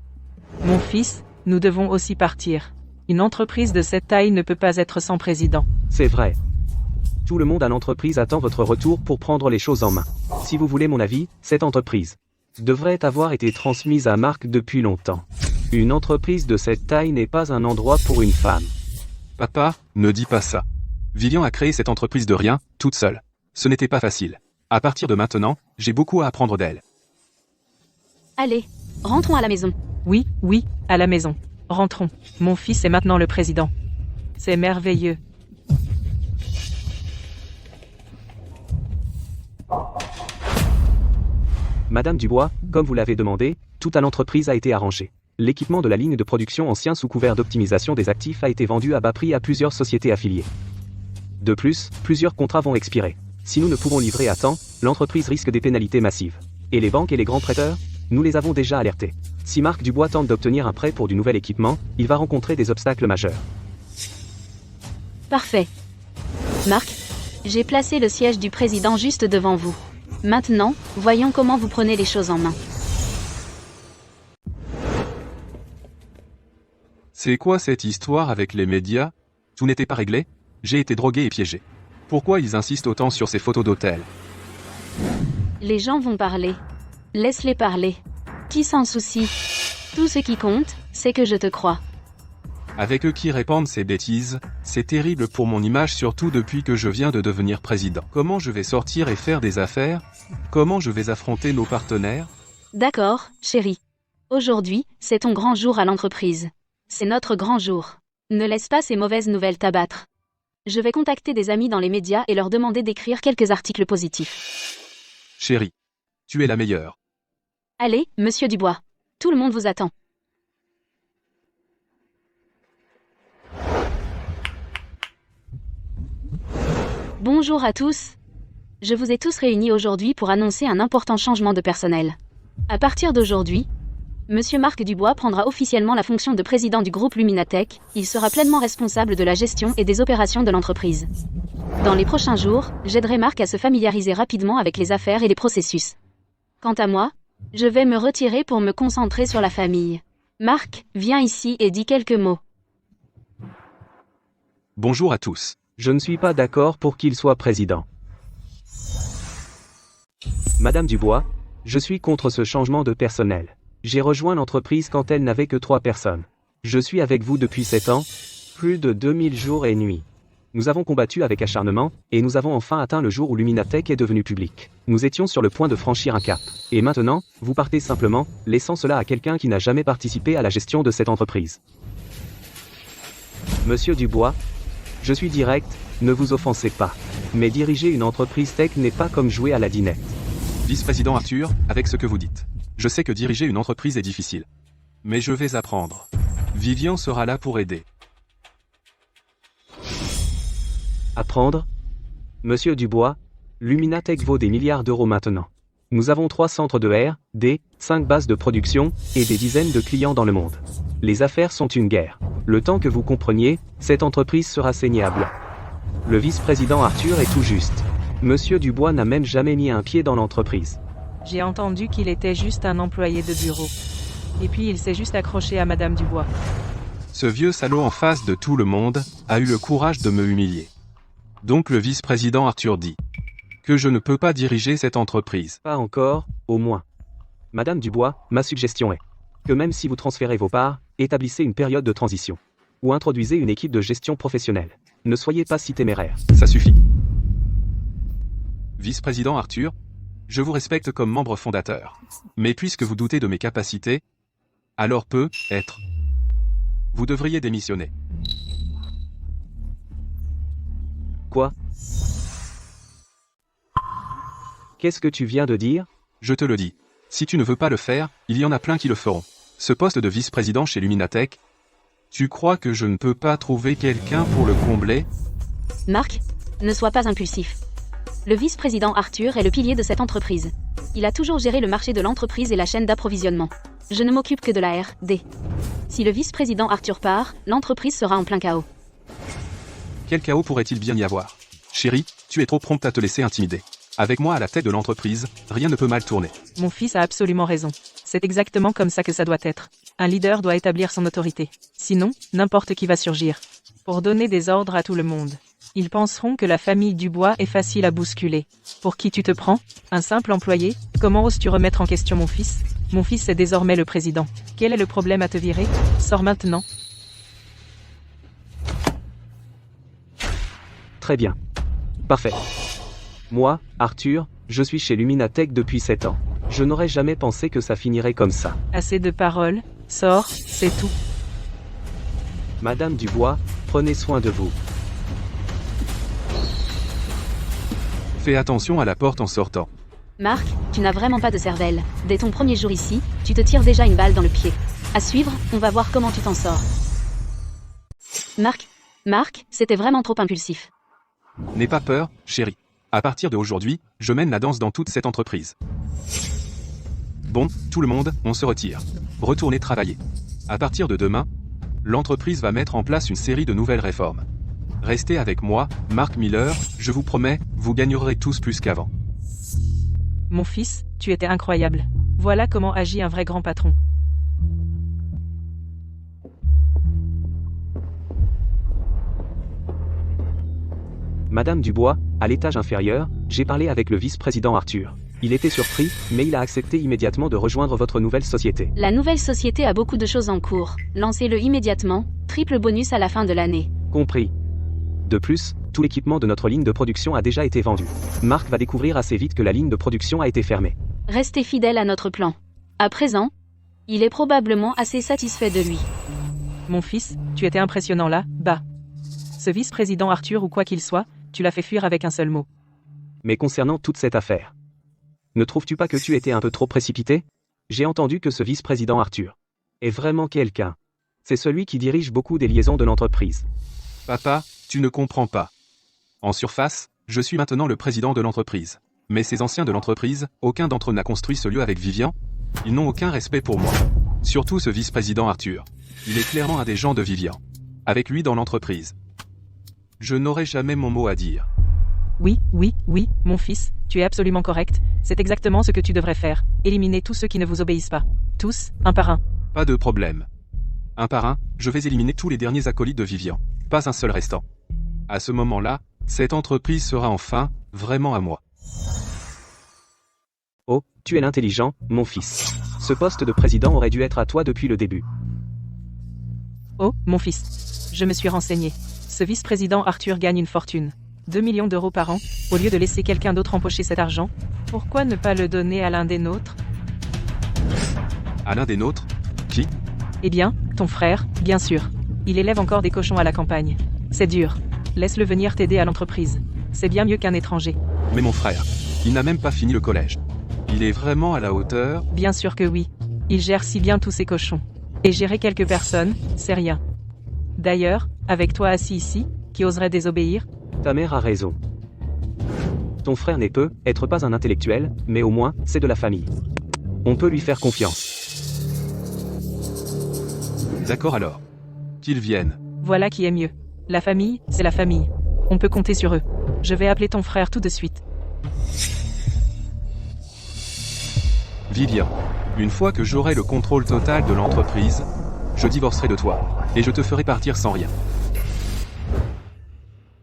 Mon fils, nous devons aussi partir. Une entreprise de cette taille ne peut pas être sans président. C'est vrai. Tout le monde à l'entreprise attend votre retour pour prendre les choses en main. Si vous voulez mon avis, cette entreprise devrait avoir été transmise à Marc depuis longtemps. Une entreprise de cette taille n'est pas un endroit pour une femme. Papa, ne dis pas ça. Vivien a créé cette entreprise de rien, toute seule. Ce n'était pas facile. À partir de maintenant, j'ai beaucoup à apprendre d'elle. Allez, rentrons à la maison. Oui, oui, à la maison. Rentrons. Mon fils est maintenant le président. C'est merveilleux. Madame Dubois, comme vous l'avez demandé, tout à l'entreprise a été arrangé. L'équipement de la ligne de production ancien sous couvert d'optimisation des actifs a été vendu à bas prix à plusieurs sociétés affiliées. De plus, plusieurs contrats vont expirer. Si nous ne pouvons livrer à temps, l'entreprise risque des pénalités massives. Et les banques et les grands prêteurs? Nous les avons déjà alertés. Si Marc Dubois tente d'obtenir un prêt pour du nouvel équipement, il va rencontrer des obstacles majeurs. Parfait. Marc, j'ai placé le siège du président juste devant vous. Maintenant, voyons comment vous prenez les choses en main. C'est quoi cette histoire avec les médias? Tout n'était pas réglé? J'ai été drogué et piégé. Pourquoi ils insistent autant sur ces photos d'hôtel? Les gens vont parler. Laisse-les parler. Qui s'en soucie? Tout ce qui compte, c'est que je te crois. Avec eux qui répandent ces bêtises, c'est terrible pour mon image surtout depuis que je viens de devenir président. Comment je vais sortir et faire des affaires? Comment je vais affronter nos partenaires? D'accord, chérie. Aujourd'hui, c'est ton grand jour à l'entreprise. C'est notre grand jour. Ne laisse pas ces mauvaises nouvelles t'abattre. Je vais contacter des amis dans les médias et leur demander d'écrire quelques articles positifs. Chérie, tu es la meilleure. Allez, monsieur Dubois. Tout le monde vous attend. Bonjour à tous. Je vous ai tous réunis aujourd'hui pour annoncer un important changement de personnel. À partir d'aujourd'hui, Monsieur Marc Dubois prendra officiellement la fonction de président du groupe Luminatech. Il sera pleinement responsable de la gestion et des opérations de l'entreprise. Dans les prochains jours, j'aiderai Marc à se familiariser rapidement avec les affaires et les processus. Quant à moi, je vais me retirer pour me concentrer sur la famille. Marc, viens ici et dis quelques mots. Bonjour à tous. Je ne suis pas d'accord pour qu'il soit président. Madame Dubois, je suis contre ce changement de personnel. J'ai rejoint l'entreprise quand elle n'avait que 3 personnes. Je suis avec vous depuis 7 ans, plus de 2000 jours et nuits. Nous avons combattu avec acharnement, et nous avons enfin atteint le jour où Luminatech est devenu public. Nous étions sur le point de franchir un cap. Et maintenant, vous partez simplement, laissant cela à quelqu'un qui n'a jamais participé à la gestion de cette entreprise. Monsieur Dubois, je suis direct, ne vous offensez pas. Mais diriger une entreprise tech n'est pas comme jouer à la dinette. Vice-président Arthur, avec ce que vous dites. Je sais que diriger une entreprise est difficile. Mais je vais apprendre. Vivien sera là pour aider. Apprendre? Monsieur Dubois, Luminatech vaut des milliards d'euros maintenant. Nous avons 3 centres de R&D, 5 bases de production, et des dizaines de clients dans le monde. Les affaires sont une guerre. Le temps que vous compreniez, cette entreprise sera saignée à blanc. Le vice-président Arthur est tout juste. Monsieur Dubois n'a même jamais mis un pied dans l'entreprise. J'ai entendu qu'il était juste un employé de bureau. Et puis il s'est juste accroché à Madame Dubois. Ce vieux salaud en face de tout le monde a eu le courage de me humilier. Donc le vice-président Arthur dit que je ne peux pas diriger cette entreprise. Pas encore, au moins. Madame Dubois, ma suggestion est que même si vous transférez vos parts, établissez une période de transition. Ou introduisez une équipe de gestion professionnelle. Ne soyez pas si téméraire. Ça suffit. Vice-président Arthur, je vous respecte comme membre fondateur. Mais puisque vous doutez de mes capacités, alors peut-être vous devriez démissionner. Quoi? Qu'est-ce que tu viens de dire? Je te le dis. Si tu ne veux pas le faire, il y en a plein qui le feront. Ce poste de vice-président chez Luminatech, tu crois que je ne peux pas trouver quelqu'un pour le combler? Marc, ne sois pas impulsif. Le vice-président Arthur est le pilier de cette entreprise. Il a toujours géré le marché de l'entreprise et la chaîne d'approvisionnement. Je ne m'occupe que de la R&D. Si le vice-président Arthur part, l'entreprise sera en plein chaos. Quel chaos pourrait-il bien y avoir? Chérie, tu es trop prompte à te laisser intimider. Avec moi à la tête de l'entreprise, rien ne peut mal tourner. Mon fils a absolument raison. C'est exactement comme ça que ça doit être. Un leader doit établir son autorité. Sinon, n'importe qui va surgir. Pour donner des ordres à tout le monde. Ils penseront que la famille Dubois est facile à bousculer. Pour qui tu te prends? Un simple employé? Comment oses-tu remettre en question mon fils? Mon fils est désormais le président. Quel est le problème à te virer? Sors maintenant. Très bien. Parfait. Moi, Arthur, je suis chez Luminatech depuis 7 ans. Je n'aurais jamais pensé que ça finirait comme ça. Assez de paroles. Sors, c'est tout. Madame Dubois, prenez soin de vous. Fais attention à la porte en sortant. Marc, tu n'as vraiment pas de cervelle. Dès ton premier jour ici, tu te tires déjà une balle dans le pied. À suivre, on va voir comment tu t'en sors. Marc, c'était vraiment trop impulsif. N'aie pas peur, chérie. À partir d'aujourd'hui, je mène la danse dans toute cette entreprise. Bon, tout le monde, on se retire. Retournez travailler. À partir de demain, l'entreprise va mettre en place une série de nouvelles réformes. Restez avec moi, Mark Miller, je vous promets, vous gagnerez tous plus qu'avant. Mon fils, tu étais incroyable. Voilà comment agit un vrai grand patron. Madame Dubois, à l'étage inférieur, j'ai parlé avec le vice-président Arthur. Il était surpris, mais il a accepté immédiatement de rejoindre votre nouvelle société. La nouvelle société a beaucoup de choses en cours. Lancez-le immédiatement, triple bonus à la fin de l'année. Compris. De plus, tout l'équipement de notre ligne de production a déjà été vendu. Marc va découvrir assez vite que la ligne de production a été fermée. Restez fidèle à notre plan. À présent, il est probablement assez satisfait de lui. Mon fils, tu étais impressionnant là, bas. Ce vice-président Arthur ou quoi qu'il soit, tu l'as fait fuir avec un seul mot. Mais concernant toute cette affaire, ne trouves-tu pas que tu étais un peu trop précipité? J'ai entendu que ce vice-président Arthur est vraiment quelqu'un. C'est celui qui dirige beaucoup des liaisons de l'entreprise. Papa, tu ne comprends pas. En surface, je suis maintenant le président de l'entreprise. Mais ces anciens de l'entreprise, aucun d'entre eux n'a construit ce lieu avec Vivian. Ils n'ont aucun respect pour moi. Surtout ce vice-président Arthur. Il est clairement un des gens de Vivian. Avec lui dans l'entreprise. Je n'aurai jamais mon mot à dire. Oui, mon fils, tu es absolument correct. C'est exactement ce que tu devrais faire. Éliminer tous ceux qui ne vous obéissent pas. Tous, un par un. Pas de problème. Un par un, je vais éliminer tous les derniers acolytes de Vivian. Pas un seul restant. À ce moment-là, cette entreprise sera enfin, vraiment à moi. Oh, tu es l'intelligent, mon fils. Ce poste de président aurait dû être à toi depuis le début. Oh, mon fils. Je me suis renseigné. Ce vice-président Arthur gagne une fortune. 2 millions d'euros par an. Au lieu de laisser quelqu'un d'autre empocher cet argent, pourquoi ne pas le donner à l'un des nôtres? À l'un des nôtres? Qui? Eh bien, ton frère, bien sûr. Il élève encore des cochons à la campagne. C'est dur. Laisse-le venir t'aider à l'entreprise. C'est bien mieux qu'un étranger. Mais mon frère, il n'a même pas fini le collège. Il est vraiment à la hauteur? Bien sûr que oui. Il gère si bien tous ces cochons. Et gérer quelques personnes, c'est rien. D'ailleurs, avec toi assis ici, qui oserait désobéir? Ta mère a raison. Ton frère n'est peut-être pas un intellectuel, mais au moins, c'est de la famille. On peut lui faire confiance. D'accord alors. Qu'ils viennent. Voilà qui est mieux. La famille, c'est la famille. On peut compter sur eux. Je vais appeler ton frère tout de suite. Vivian, une fois que j'aurai le contrôle total de l'entreprise, je divorcerai de toi, et je te ferai partir sans rien.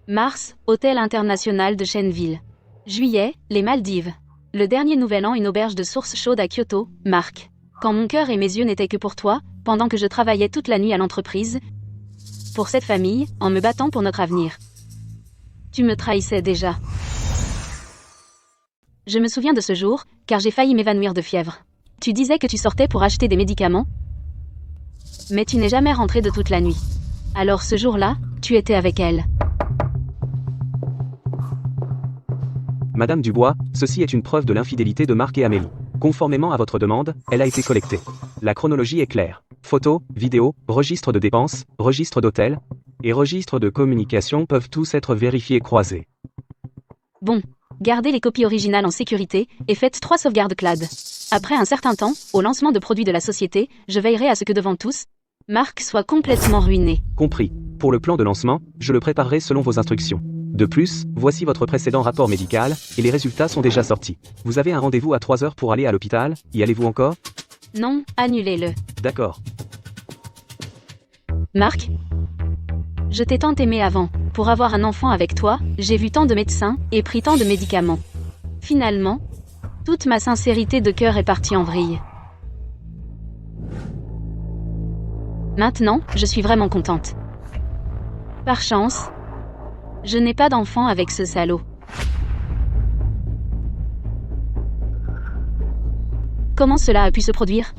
Mars, Hôtel International de Shenville. Juillet, les Maldives. Le dernier nouvel an, une auberge de source chaude à Kyoto, Marc. Quand mon cœur et mes yeux n'étaient que pour toi, pendant que je travaillais toute la nuit à l'entreprise, pour cette famille, en me battant pour notre avenir. Tu me trahissais déjà. Je me souviens de ce jour, car j'ai failli m'évanouir de fièvre. Tu disais que tu sortais pour acheter des médicaments, mais tu n'es jamais rentré de toute la nuit. Alors ce jour-là, tu étais avec elle. Madame Dubois, ceci est une preuve de l'infidélité de Marc et Amélie. Conformément à votre demande, elle a été collectée. La chronologie est claire. Photos, vidéos, registre de dépenses, registre d'hôtel et registre de communication peuvent tous être vérifiés et croisés. Bon, gardez les copies originales en sécurité et faites 3 sauvegardes CLAD. Après un certain temps, au lancement de produits de la société, je veillerai à ce que devant tous, Marc soit complètement ruiné. Compris. Pour le plan de lancement, je le préparerai selon vos instructions. De plus, voici votre précédent rapport médical, et les résultats sont déjà sortis. Vous avez un rendez-vous à 3 heures pour aller à l'hôpital, y allez-vous encore? Non, annulez-le. D'accord. Marc, je t'ai tant aimé avant. Pour avoir un enfant avec toi, j'ai vu tant de médecins et pris tant de médicaments. Finalement, toute ma sincérité de cœur est partie en vrille. Maintenant, je suis vraiment contente. Par chance, je n'ai pas d'enfant avec ce salaud. Comment cela a pu se produire?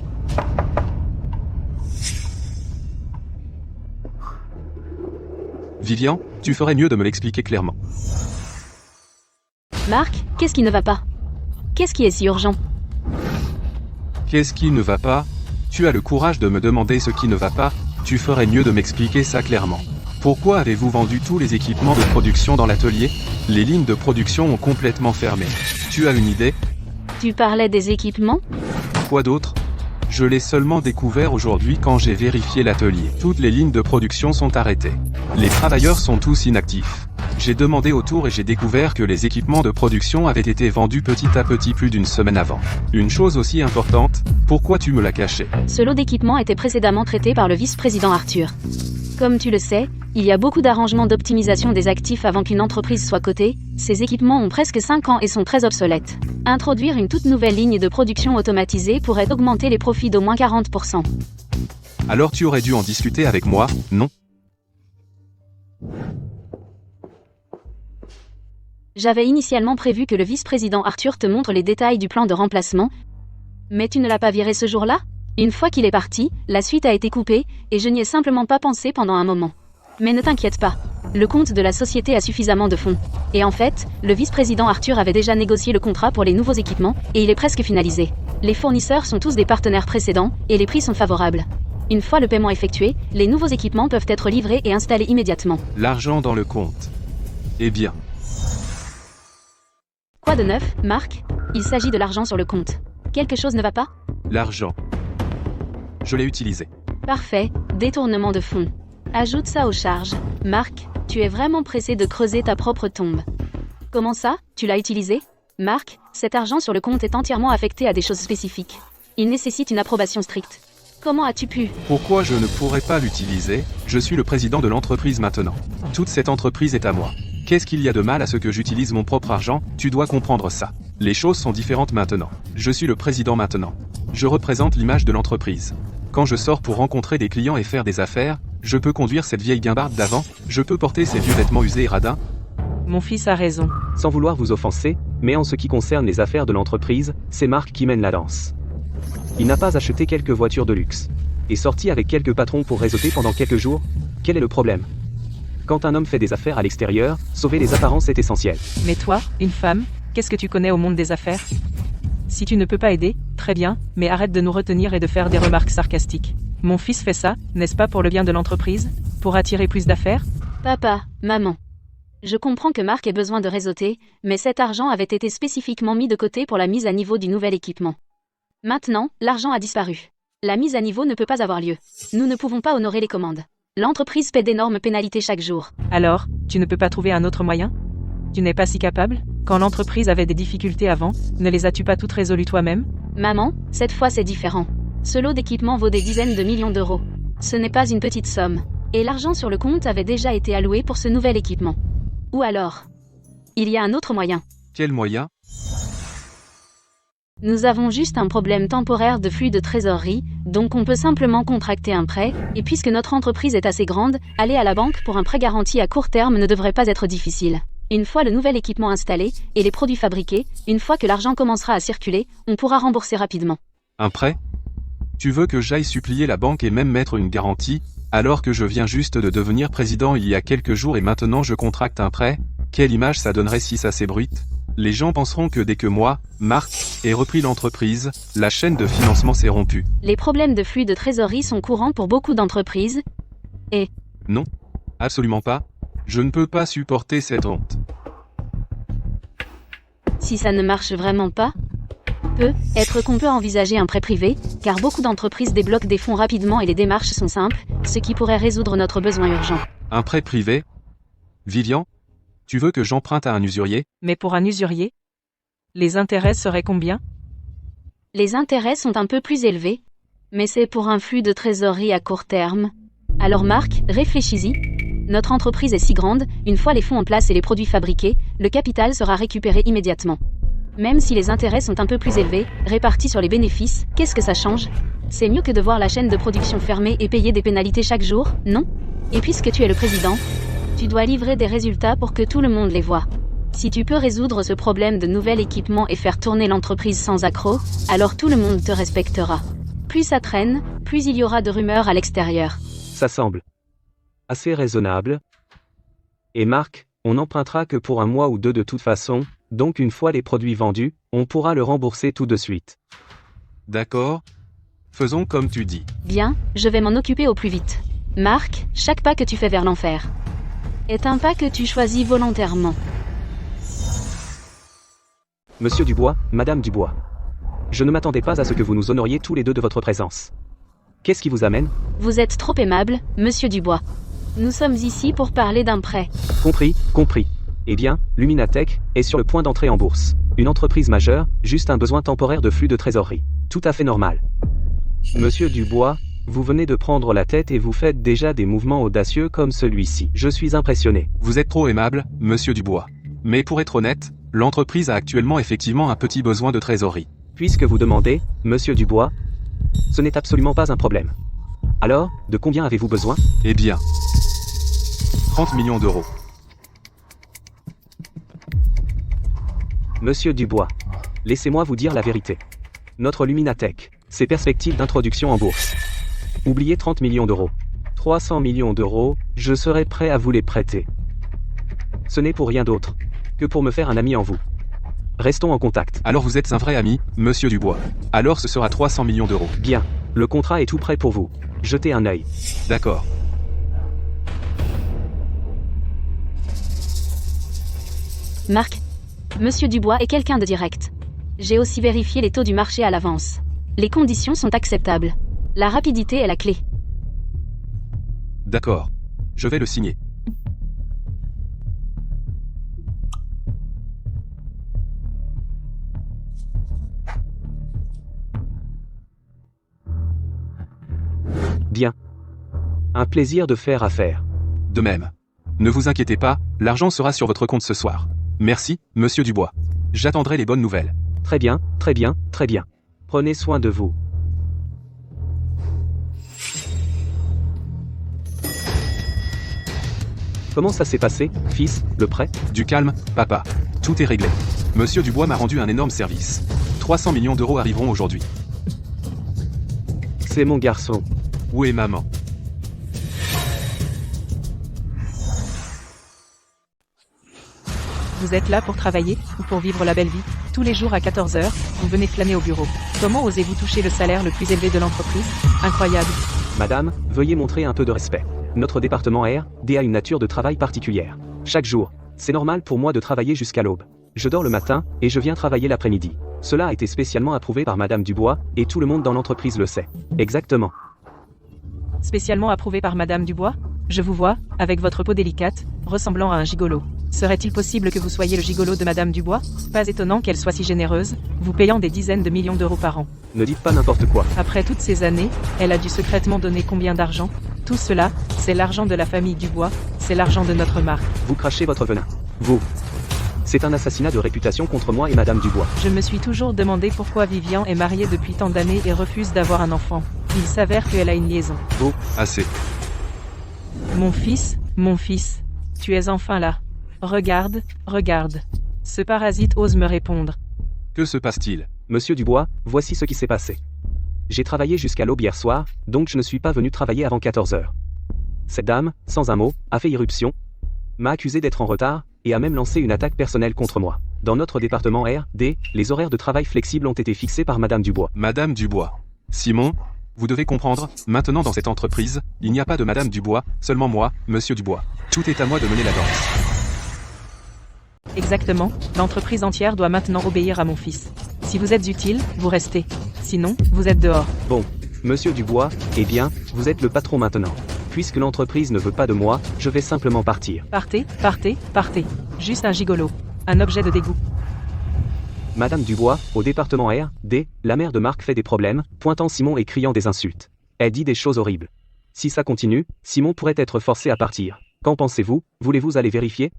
Vivian, tu ferais mieux de me l'expliquer clairement. Marc, qu'est-ce qui ne va pas? Qu'est-ce qui est si urgent? Qu'est-ce qui ne va pas? Tu as le courage de me demander ce qui ne va pas, tu ferais mieux de m'expliquer ça clairement. Pourquoi avez-vous vendu tous les équipements de production dans l'atelier? Les lignes de production ont complètement fermé. Tu as une idée? Tu parlais des équipements? Quoi d'autre? Je l'ai seulement découvert aujourd'hui quand j'ai vérifié l'atelier. Toutes les lignes de production sont arrêtées. Les travailleurs sont tous inactifs. J'ai demandé autour et j'ai découvert que les équipements de production avaient été vendus petit à petit plus d'une semaine avant. Une chose aussi importante, pourquoi tu me l'as caché? Ce lot d'équipements était précédemment traité par le vice-président Arthur. Comme tu le sais, il y a beaucoup d'arrangements d'optimisation des actifs avant qu'une entreprise soit cotée. Ces équipements ont presque 5 ans et sont très obsolètes. Introduire une toute nouvelle ligne de production automatisée pourrait augmenter les profits d'au moins 40%. Alors tu aurais dû en discuter avec moi, non? J'avais initialement prévu que le vice-président Arthur te montre les détails du plan de remplacement, mais tu ne l'as pas viré ce jour-là? Une fois qu'il est parti, la suite a été coupée, et je n'y ai simplement pas pensé pendant un moment. Mais ne t'inquiète pas, le compte de la société a suffisamment de fonds. Et en fait, le vice-président Arthur avait déjà négocié le contrat pour les nouveaux équipements, et il est presque finalisé. Les fournisseurs sont tous des partenaires précédents, et les prix sont favorables. Une fois le paiement effectué, les nouveaux équipements peuvent être livrés et installés immédiatement. L'argent dans le compte. Eh bien. Quoi de neuf, Marc? Il s'agit de l'argent sur le compte. Quelque chose ne va pas? L'argent. Je l'ai utilisé. Parfait, détournement de fonds. Ajoute ça aux charges. Marc, tu es vraiment pressé de creuser ta propre tombe. Comment ça? Tu l'as utilisé? Marc, cet argent sur le compte est entièrement affecté à des choses spécifiques. Il nécessite une approbation stricte. Comment as-tu pu? Pourquoi je ne pourrais pas l'utiliser? Je suis le président de l'entreprise maintenant. Toute cette entreprise est à moi. Qu'est-ce qu'il y a de mal à ce que j'utilise mon propre argent? Tu dois comprendre ça. Les choses sont différentes maintenant. Je suis le président maintenant. Je représente l'image de l'entreprise. Quand je sors pour rencontrer des clients et faire des affaires, je peux conduire cette vieille guimbarde d'avant, je peux porter ces vieux vêtements usés et radins. Mon fils a raison. Sans vouloir vous offenser, mais en ce qui concerne les affaires de l'entreprise, c'est Marc qui mène la danse. Il n'a pas acheté quelques voitures de luxe. Et sorti avec quelques patrons pour réseauter pendant quelques jours. Quel est le problème? Quand un homme fait des affaires à l'extérieur, sauver les apparences est essentiel. Mais toi, une femme, qu'est-ce que tu connais au monde des affaires? Si tu ne peux pas aider, très bien, mais arrête de nous retenir et de faire des remarques sarcastiques. Mon fils fait ça, n'est-ce pas pour le bien de l'entreprise? Pour attirer plus d'affaires? Papa, maman. Je comprends que Marc ait besoin de réseauter, mais cet argent avait été spécifiquement mis de côté pour la mise à niveau du nouvel équipement. Maintenant, l'argent a disparu. La mise à niveau ne peut pas avoir lieu. Nous ne pouvons pas honorer les commandes. L'entreprise paie d'énormes pénalités chaque jour. Alors, tu ne peux pas trouver un autre moyen? Tu n'es pas si capable? Quand l'entreprise avait des difficultés avant, ne les as-tu pas toutes résolues toi-même? Maman, cette fois c'est différent. Ce lot d'équipement vaut des dizaines de millions d'euros. Ce n'est pas une petite somme. Et l'argent sur le compte avait déjà été alloué pour ce nouvel équipement. Ou alors, il y a un autre moyen. Quel moyen? Nous avons juste un problème temporaire de flux de trésorerie, donc on peut simplement contracter un prêt, et puisque notre entreprise est assez grande, aller à la banque pour un prêt garanti à court terme ne devrait pas être difficile. Une fois le nouvel équipement installé, et les produits fabriqués, une fois que l'argent commencera à circuler, on pourra rembourser rapidement. Un prêt? Tu veux que j'aille supplier la banque et même mettre une garantie, alors que je viens juste de devenir président il y a quelques jours et maintenant je contracte un prêt? Quelle image ça donnerait si ça s'ébruite? Les gens penseront que dès que moi, Marc, ai repris l'entreprise, la chaîne de financement s'est rompue. Les problèmes de flux de trésorerie sont courants pour beaucoup d'entreprises. Non, absolument pas. Je ne peux pas supporter cette honte. Si ça ne marche vraiment pas, peut-être qu'on peut envisager un prêt privé, car beaucoup d'entreprises débloquent des fonds rapidement et les démarches sont simples, ce qui pourrait résoudre notre besoin urgent. Un prêt privé? Vivian? Tu veux que j'emprunte à un usurier? Mais pour un usurier? Les intérêts seraient combien? Les intérêts sont un peu plus élevés, mais c'est pour un flux de trésorerie à court terme. Alors Marc, réfléchis-y. Notre entreprise est si grande, une fois les fonds en place et les produits fabriqués, le capital sera récupéré immédiatement. Même si les intérêts sont un peu plus élevés, répartis sur les bénéfices, qu'est-ce que ça change? C'est mieux que de voir la chaîne de production fermée et payer des pénalités chaque jour, non? Et puisque tu es le président, tu dois livrer des résultats pour que tout le monde les voit. Si tu peux résoudre ce problème de nouvel équipement et faire tourner l'entreprise sans accroc, alors tout le monde te respectera. Plus ça traîne, plus il y aura de rumeurs à l'extérieur. Ça semble assez raisonnable. Et Marc, on n'empruntera que pour un mois ou deux de toute façon, donc une fois les produits vendus, on pourra le rembourser tout de suite. D'accord. Faisons comme tu dis. Bien, je vais m'en occuper au plus vite. Marc, chaque pas que tu fais vers l'enfer est un pas que tu choisis volontairement. Monsieur Dubois, Madame Dubois. Je ne m'attendais pas à ce que vous nous honoriez tous les deux de votre présence. Qu'est-ce qui vous amène? Vous êtes trop aimable, Monsieur Dubois. Nous sommes ici pour parler d'un prêt. Compris. Eh bien, Luminatech est sur le point d'entrer en bourse. Une entreprise majeure, juste un besoin temporaire de flux de trésorerie. Tout à fait normal. Monsieur Dubois, vous venez de prendre la tête et vous faites déjà des mouvements audacieux comme celui-ci. Je suis impressionné. Vous êtes trop aimable, Monsieur Dubois. Mais pour être honnête, l'entreprise a actuellement effectivement un petit besoin de trésorerie. Puisque vous demandez, Monsieur Dubois, ce n'est absolument pas un problème. Alors, de combien avez-vous besoin? Eh bien, 30 millions d'euros. Monsieur Dubois, laissez-moi vous dire la vérité. Notre Luminatech, ses perspectives d'introduction en bourse. Oubliez 30 millions d'euros. 300 millions d'euros, je serai prêt à vous les prêter. Ce n'est pour rien d'autre que pour me faire un ami en vous. Restons en contact. Alors vous êtes un vrai ami, Monsieur Dubois. Alors ce sera 300 millions d'euros. Bien, le contrat est tout prêt pour vous. Jetez un œil. D'accord. Marc, Monsieur Dubois est quelqu'un de direct. J'ai aussi vérifié les taux du marché à l'avance. Les conditions sont acceptables. La rapidité est la clé. D'accord. Je vais le signer. Bien. Un plaisir de faire affaire. De même. Ne vous inquiétez pas, l'argent sera sur votre compte ce soir. Merci, Monsieur Dubois. J'attendrai les bonnes nouvelles. Très bien. Prenez soin de vous. Comment ça s'est passé, fils, le prêt? Du calme, papa. Tout est réglé. Monsieur Dubois m'a rendu un énorme service. 300 millions d'euros arriveront aujourd'hui. C'est mon garçon. Où est maman? Vous êtes là pour travailler, ou pour vivre la belle vie? Tous les jours à 14h, vous venez flâner au bureau. Comment osez-vous toucher le salaire le plus élevé de l'entreprise? Incroyable. Madame, veuillez montrer un peu de respect. Notre département R&D a une nature de travail particulière. Chaque jour, c'est normal pour moi de travailler jusqu'à l'aube. Je dors le matin, et je viens travailler l'après-midi. Cela a été spécialement approuvé par Madame Dubois, et tout le monde dans l'entreprise le sait. Exactement. Spécialement approuvé par Madame Dubois? Je vous vois, avec votre peau délicate, ressemblant à un gigolo. Serait-il possible que vous soyez le gigolo de Madame Dubois? Pas étonnant qu'elle soit si généreuse, vous payant des dizaines de millions d'euros par an. Ne dites pas n'importe quoi. Après toutes ces années, elle a dû secrètement donner combien d'argent? Tout cela, c'est l'argent de la famille Dubois, c'est l'argent de notre marque. Vous crachez votre venin. Vous. C'est un assassinat de réputation contre moi et Madame Dubois. Je me suis toujours demandé pourquoi Vivian est mariée depuis tant d'années et refuse d'avoir un enfant. Il s'avère qu'elle a une liaison. Oh, assez. Mon fils, tu es enfin là. Regarde, regarde. Ce parasite ose me répondre. Que se passe-t-il? Monsieur Dubois, voici ce qui s'est passé. J'ai travaillé jusqu'à l'aube hier soir, donc je ne suis pas venu travailler avant 14 heures. Cette dame, sans un mot, a fait irruption, m'a accusé d'être en retard, et a même lancé une attaque personnelle contre moi. Dans notre département R, D, les horaires de travail flexibles ont été fixés par Madame Dubois. Madame Dubois. Simon, vous devez comprendre, maintenant dans cette entreprise, il n'y a pas de Madame Dubois, seulement moi, Monsieur Dubois. Tout est à moi de mener la danse. Exactement, l'entreprise entière doit maintenant obéir à mon fils. Si vous êtes utile, vous restez. Sinon, vous êtes dehors. Bon, Monsieur Dubois, eh bien, vous êtes le patron maintenant. Puisque l'entreprise ne veut pas de moi, je vais simplement partir. Partez, partez, partez. Juste un gigolo. Un objet de dégoût. Madame Dubois, au département R, D, la mère de Marc fait des problèmes, pointant Simon et criant des insultes. Elle dit des choses horribles. Si ça continue, Simon pourrait être forcé à partir. Qu'en pensez-vous? Voulez-vous aller vérifier?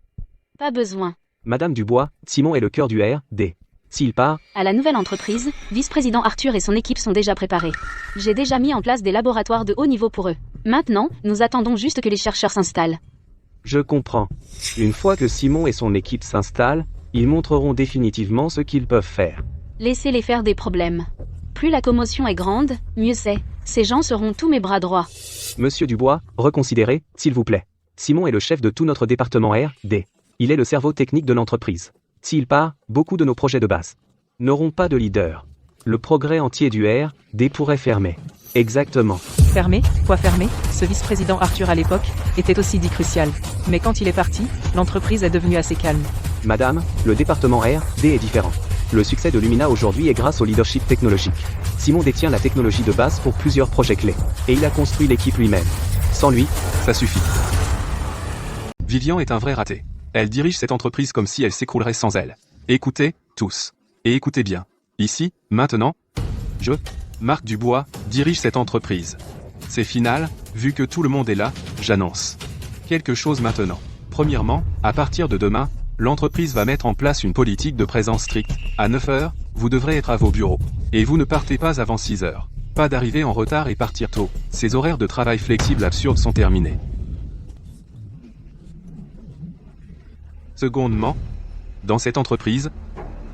Pas besoin. Madame Dubois, Simon est le cœur du R, D. S'il part, À la nouvelle entreprise, vice-président Arthur et son équipe sont déjà préparés. J'ai déjà mis en place des laboratoires de haut niveau pour eux. Maintenant, nous attendons juste que les chercheurs s'installent. je comprends. Une fois que Simon et son équipe s'installent, ils montreront définitivement ce qu'ils peuvent faire. Laissez-les faire des problèmes. Plus la commotion est grande, mieux c'est. Ces gens seront tous mes bras droits. Monsieur Dubois, reconsidérez, s'il vous plaît. Simon est le chef de tout notre département R, D. Il est le cerveau technique de l'entreprise. S'il part, beaucoup de nos projets de base n'auront pas de leader. Le progrès entier du R, D pourrait fermer. Exactement. Fermé, quoi fermé? Ce vice-président Arthur à l'époque était aussi dit crucial. Mais quand il est parti, l'entreprise est devenue assez calme. Madame, le département R, D est différent. Le succès de Lumina aujourd'hui est grâce au leadership technologique. Simon détient la technologie de base pour plusieurs projets clés. Et il a construit l'équipe lui-même. Sans lui, Ça suffit. Vivian est un vrai raté. Elle dirige cette entreprise comme si elle s'écroulerait sans elle. Écoutez, tous. Et écoutez bien. Ici, maintenant, je, Marc Dubois, dirige cette entreprise. C'est final, vu que tout le monde est là, j'annonce quelque chose maintenant. Premièrement, à partir de demain, l'entreprise va mettre en place une politique de présence stricte. À 9 heures, vous devrez être à vos bureaux. Et vous ne partez pas avant 6 heures. Pas d'arriver en retard et partir tôt. Ces horaires de travail flexibles absurdes sont terminés. Secondement, dans cette entreprise,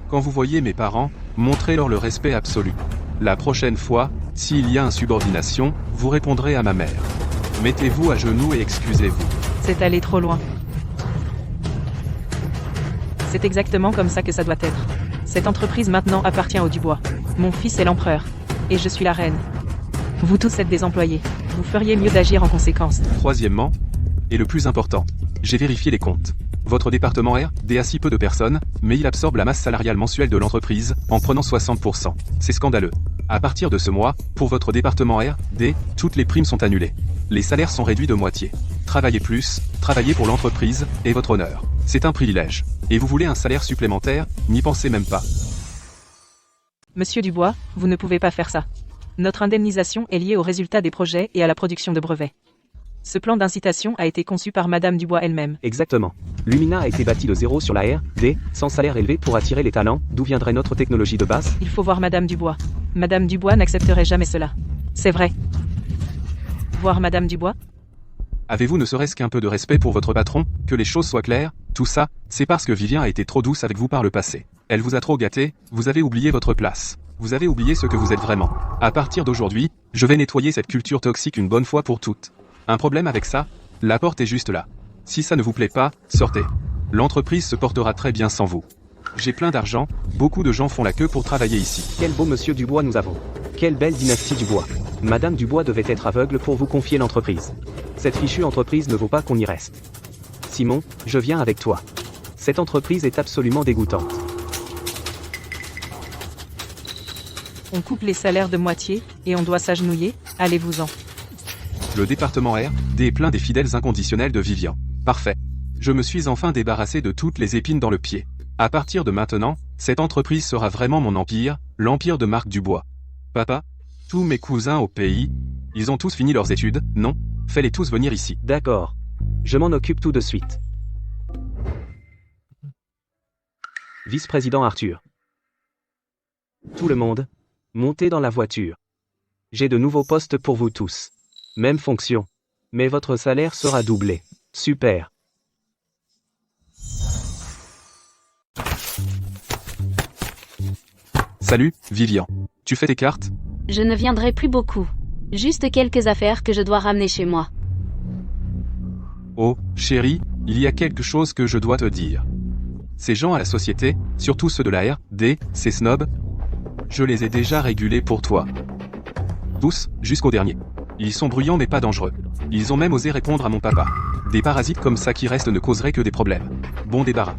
quand vous voyez mes parents, montrez-leur le respect absolu. La prochaine fois, s'il y a insubordination, vous répondrez à ma mère. Mettez-vous à genoux et excusez-vous. C'est allé trop loin. C'est exactement comme ça que ça doit être. Cette entreprise maintenant appartient aux Dubois. Mon fils est l'empereur. Et je suis la reine. Vous tous êtes des employés. Vous feriez mieux d'agir en conséquence. Troisièmement, et le plus important, j'ai vérifié les comptes. Votre département R, D a si peu de personnes, mais il absorbe la masse salariale mensuelle de l'entreprise, en prenant 60%. C'est scandaleux. À partir de ce mois, pour votre département R, D, toutes les primes sont annulées. Les salaires sont réduits de moitié. Travaillez plus, travaillez pour l'entreprise, et votre honneur. C'est un privilège. Et vous voulez un salaire supplémentaire, n'y pensez même pas. Monsieur Dubois, vous ne pouvez pas faire ça. Notre indemnisation est liée au résultat des projets et à la production de brevets. Ce plan d'incitation a été conçu par Madame Dubois elle-même. exactement. Lumina a été bâti de zéro sur la R, D, sans salaire élevé pour attirer les talents. D'où viendrait notre technologie de base? Il faut voir Madame Dubois. Madame Dubois n'accepterait jamais cela. C'est vrai. Voir Madame Dubois? Avez-vous ne serait-ce qu'un peu de respect pour votre patron? Que les choses soient claires, tout ça, c'est parce que Vivien a été trop douce avec vous par le passé. Elle vous a trop gâté, vous avez oublié votre place. Vous avez oublié ce que vous êtes vraiment. À partir d'aujourd'hui, je vais nettoyer cette culture toxique une bonne fois pour toutes. Un problème avec ça? La porte est juste là. Si ça ne vous plaît pas, sortez. L'entreprise se portera très bien sans vous. J'ai plein d'argent, beaucoup de gens font la queue pour travailler ici. Quel beau monsieur Dubois nous avons. Quelle belle dynastie Dubois. Madame Dubois devait être aveugle pour vous confier l'entreprise. Cette fichue entreprise ne vaut pas qu'on y reste. Simon, je viens avec toi. Cette entreprise est absolument dégoûtante. On coupe les salaires de moitié, et on doit s'agenouiller, allez-vous-en. Le département R, D est plein des fidèles inconditionnels de Vivien. Parfait. Je me suis enfin débarrassé de toutes les épines dans le pied. À partir de maintenant, cette entreprise sera vraiment mon empire, l'empire de Marc Dubois. Papa, tous mes cousins au pays, ils ont tous fini leurs études, non? Fais-les tous venir ici. D'accord. Je m'en occupe tout de suite. Vice-président Arthur. Tout le monde, montez dans la voiture. J'ai de nouveaux postes pour vous tous. Même fonction. Mais votre salaire sera doublé. Super. Salut, Vivian. Tu fais tes cartes? Je ne viendrai plus beaucoup. Juste quelques affaires que je dois ramener chez moi. Oh, chérie, il y a quelque chose que je dois te dire. Ces gens à la société, surtout ceux de la R&D, ces snobs, je les ai déjà régulés pour toi. Tous, jusqu'au dernier. Ils sont bruyants mais pas dangereux. Ils ont même osé répondre à mon papa. Des parasites comme ça qui restent ne causeraient que des problèmes. Bon débarras.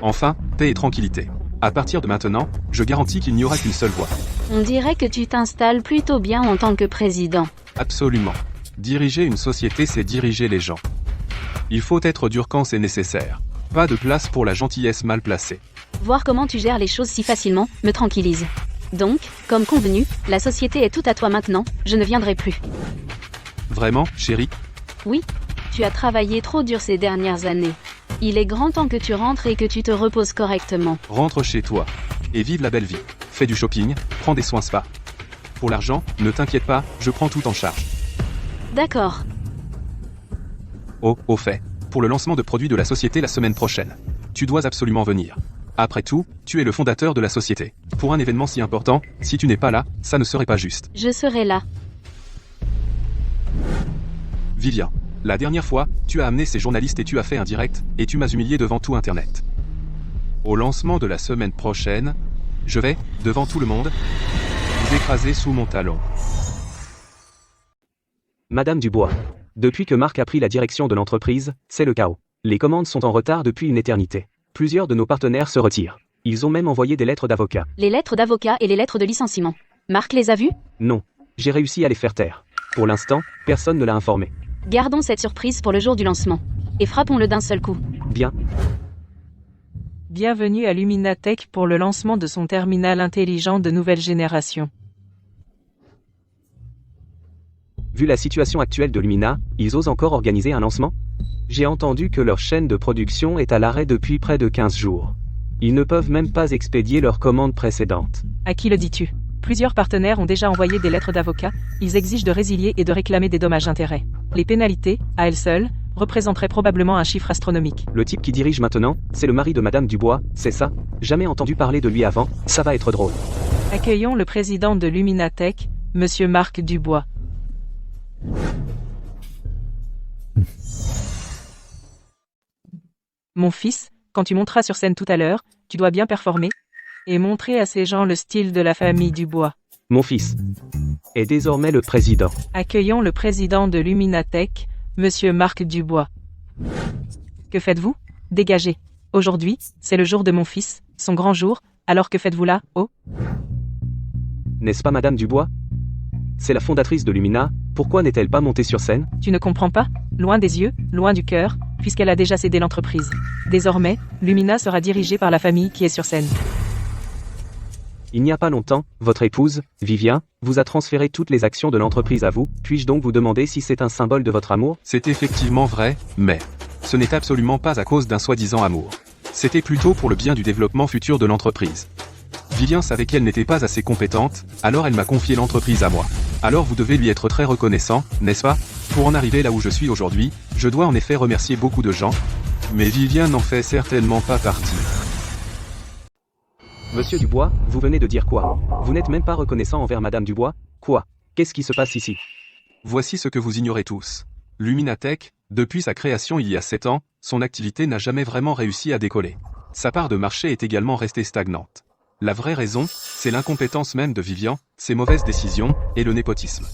Enfin, paix et tranquillité. À partir de maintenant, je garantis qu'il n'y aura qu'une seule voie. On dirait que tu t'installes plutôt bien en tant que président. Absolument. Diriger une société, c'est diriger les gens. Il faut être dur quand c'est nécessaire. Pas de place pour la gentillesse mal placée. Voir comment tu gères les choses si facilement me tranquillise. Donc, comme convenu, la société est toute à toi maintenant, je ne viendrai plus. Vraiment, chérie? Oui, tu as travaillé trop dur ces dernières années. Il est grand temps que tu rentres et que tu te reposes correctement. Rentre chez toi. Et vive la belle vie. Fais du shopping, prends des soins spa. Pour l'argent, ne t'inquiète pas, je prends tout en charge. D'accord. Oh, au fait, pour le lancement de produits de la société la semaine prochaine. Tu dois absolument venir. Après tout, tu es le fondateur de la société. Pour un événement si important, si tu n'es pas là, ça ne serait pas juste. Je serai là. Vivian, la dernière fois, tu as amené ces journalistes et tu as fait un direct, et tu m'as humilié devant tout Internet. Au lancement de la semaine prochaine, je vais, devant tout le monde, vous écraser sous mon talon. Madame Dubois. Depuis que Marc a pris la direction de l'entreprise, c'est le chaos. Les commandes sont en retard depuis une éternité. Plusieurs de nos partenaires se retirent. Ils ont même envoyé des lettres d'avocat. Les lettres d'avocat et les lettres de licenciement. Marc les a vues? Non. J'ai réussi à les faire taire. Pour l'instant, personne ne l'a informé. Gardons cette surprise pour le jour du lancement. Et frappons-le d'un seul coup. Bien. Bienvenue à Luminatech pour le lancement de son terminal intelligent de nouvelle génération. Vu la situation actuelle de Lumina, ils osent encore organiser un lancement? J'ai entendu que leur chaîne de production est à l'arrêt depuis près de 15 jours. Ils ne peuvent même pas expédier leurs commandes précédentes. À qui le dis-tu? Plusieurs partenaires ont déjà envoyé des lettres d'avocat, ils exigent de résilier et de réclamer des dommages-intérêts. Les pénalités, à elles seules, représenteraient probablement un chiffre astronomique. Le type qui dirige maintenant, c'est le mari de Madame Dubois, c'est ça? Jamais entendu parler de lui avant, ça va être drôle. Accueillons le président de Luminatech, Monsieur Marc Dubois. Mon fils, quand tu monteras sur scène tout à l'heure, tu dois bien performer et montrer à ces gens le style de la famille Dubois. Mon fils est désormais le président. Accueillons le président de Luminatech, Monsieur Marc Dubois. Que faites-vous? Dégagez. Aujourd'hui, c'est le jour de mon fils, son grand jour, alors que faites-vous là, oh? N'est-ce pas Madame Dubois? C'est la fondatrice de Lumina, pourquoi n'est-elle pas montée sur scène? Tu ne comprends pas? Loin des yeux, loin du cœur, puisqu'elle a déjà cédé l'entreprise. Désormais, Lumina sera dirigée par la famille qui est sur scène. Il n'y a pas longtemps, votre épouse, Vivian, vous a transféré toutes les actions de l'entreprise à vous. Puis-je donc vous demander si c'est un symbole de votre amour? C'est effectivement vrai, mais ce n'est absolument pas à cause d'un soi-disant amour. C'était plutôt pour le bien du développement futur de l'entreprise. Vivian savait qu'elle n'était pas assez compétente, alors elle m'a confié l'entreprise à moi. Alors vous devez lui être très reconnaissant, n'est-ce pas? Pour en arriver là où je suis aujourd'hui, je dois en effet remercier beaucoup de gens, mais Vivian n'en fait certainement pas partie. Monsieur Dubois, vous venez de dire quoi? Vous n'êtes même pas reconnaissant envers Madame Dubois? Quoi? Qu'est-ce qui se passe ici? Voici ce que vous ignorez tous. Luminatech, depuis sa création il y a 7 ans, son activité n'a jamais vraiment réussi à décoller. Sa part de marché est également restée stagnante. La vraie raison, c'est l'incompétence même de Vivian, ses mauvaises décisions, et le népotisme.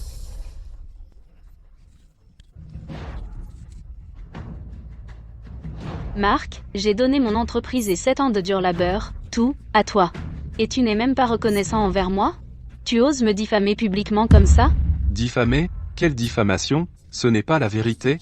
Marc, j'ai donné mon entreprise et 7 ans de dur labeur, tout, à toi. Et tu n'es même pas reconnaissant envers moi? Tu oses me diffamer publiquement comme ça? Diffamer? Quelle diffamation? Ce n'est pas la vérité?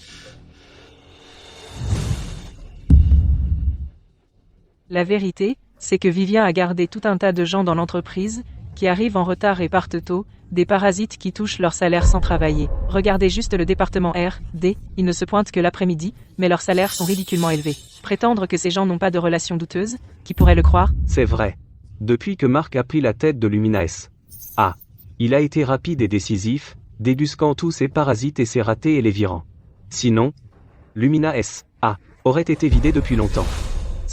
La vérité, c'est que Vivian a gardé tout un tas de gens dans l'entreprise, qui arrivent en retard et partent tôt, des parasites qui touchent leur salaire sans travailler. Regardez juste le département R&D, ils ne se pointent que l'après-midi, mais leurs salaires sont ridiculement élevés. Prétendre que ces gens n'ont pas de relations douteuses, qui pourrait le croire? C'est vrai. Depuis que Marc a pris la tête de Lumina S.A., il a été rapide et décisif, débusquant tous ces parasites et ces ratés et les virant. Sinon, Lumina S.A. aurait été vidé depuis longtemps.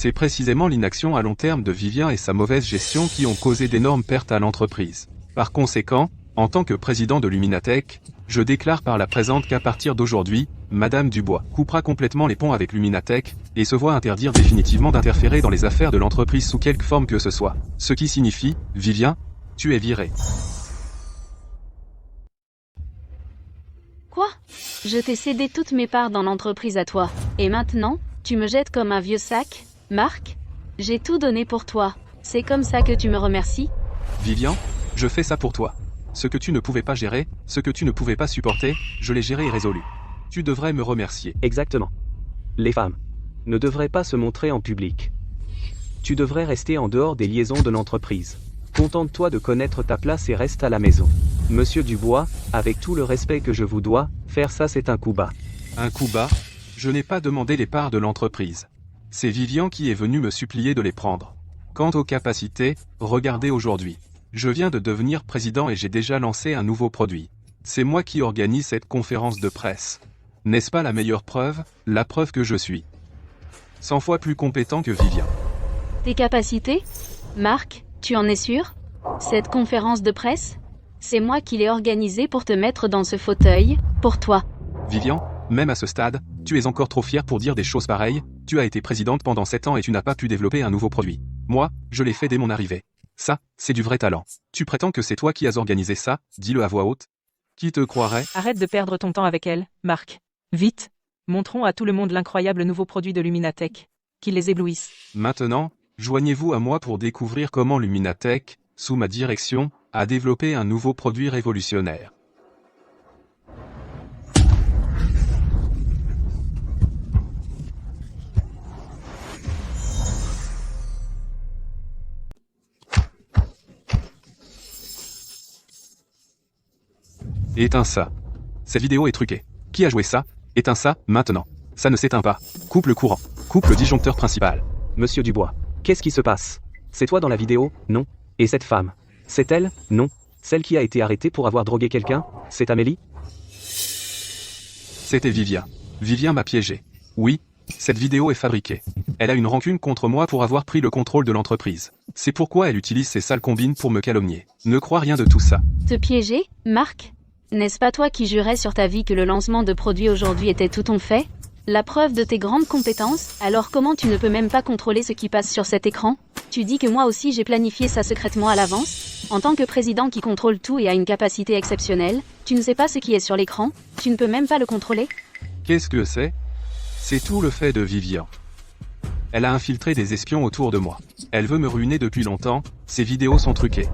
C'est précisément l'inaction à long terme de Vivien et sa mauvaise gestion qui ont causé d'énormes pertes à l'entreprise. Par conséquent, en tant que président de Luminatech, je déclare par la présente qu'à partir d'aujourd'hui, Madame Dubois coupera complètement les ponts avec Luminatech et se voit interdire définitivement d'interférer dans les affaires de l'entreprise sous quelque forme que ce soit. Ce qui signifie, Vivien, tu es viré. Quoi? Je t'ai cédé toutes mes parts dans l'entreprise à toi. Et maintenant, tu me jettes comme un vieux sac, Marc? J'ai tout donné pour toi. C'est comme ça que tu me remercies? Vivien, je fais ça pour toi. Ce que tu ne pouvais pas gérer, ce que tu ne pouvais pas supporter, je l'ai géré et résolu. Tu devrais me remercier. Exactement. Les femmes ne devraient pas se montrer en public. Tu devrais rester en dehors des liaisons de l'entreprise. Contente-toi de connaître ta place et reste à la maison. Monsieur Dubois, avec tout le respect que je vous dois, faire ça c'est un coup bas. Un coup bas? Je n'ai pas demandé les parts de l'entreprise. C'est Vivien qui est venu me supplier de les prendre. Quant aux capacités, regardez aujourd'hui. Je viens de devenir président et j'ai déjà lancé un nouveau produit. C'est moi qui organise cette conférence de presse. N'est-ce pas la meilleure preuve, la preuve que je suis 100 fois plus compétent que Vivien. Tes capacités? Marc, tu en es sûr? Cette conférence de presse? C'est moi qui l'ai organisée pour te mettre dans ce fauteuil, pour toi. Vivien, même à ce stade, tu es encore trop fier pour dire des choses pareilles. Tu as été présidente pendant 7 ans et tu n'as pas pu développer un nouveau produit. Moi, je l'ai fait dès mon arrivée. Ça, c'est du vrai talent. Tu prétends que c'est toi qui as organisé ça, dis-le à voix haute. Qui te croirait? Arrête de perdre ton temps avec elle, Marc. Vite, montrons à tout le monde l'incroyable nouveau produit de Luminatech. Qu'il les éblouisse. Maintenant, joignez-vous à moi pour découvrir comment Luminatech, sous ma direction, a développé un nouveau produit révolutionnaire. Éteins ça. Cette vidéo est truquée. Qui a joué ça? Éteins ça, maintenant. Ça ne s'éteint pas. Coupe le courant. Coupe le disjoncteur principal. Monsieur Dubois, qu'est-ce qui se passe? C'est toi dans la vidéo? Non. Et cette femme? C'est elle? Non. Celle qui a été arrêtée pour avoir drogué quelqu'un? C'est Amélie? C'était Vivien. Vivien m'a piégé. Oui, cette vidéo est fabriquée. Elle a une rancune contre moi pour avoir pris le contrôle de l'entreprise. C'est pourquoi elle utilise ces sales combines pour me calomnier. Ne crois rien de tout ça. Te piéger, Marc? N'est-ce pas toi qui jurais sur ta vie que le lancement de produits aujourd'hui était tout ton fait? La preuve de tes grandes compétences? Alors comment tu ne peux même pas contrôler ce qui passe sur cet écran? Tu dis que moi aussi j'ai planifié ça secrètement à l'avance? En tant que président qui contrôle tout et a une capacité exceptionnelle, tu ne sais pas ce qui est sur l'écran? Tu ne peux même pas le contrôler? Qu'est-ce que c'est? C'est tout le fait de Vivien. Elle a infiltré des espions autour de moi. Elle veut me ruiner depuis longtemps, ces vidéos sont truquées.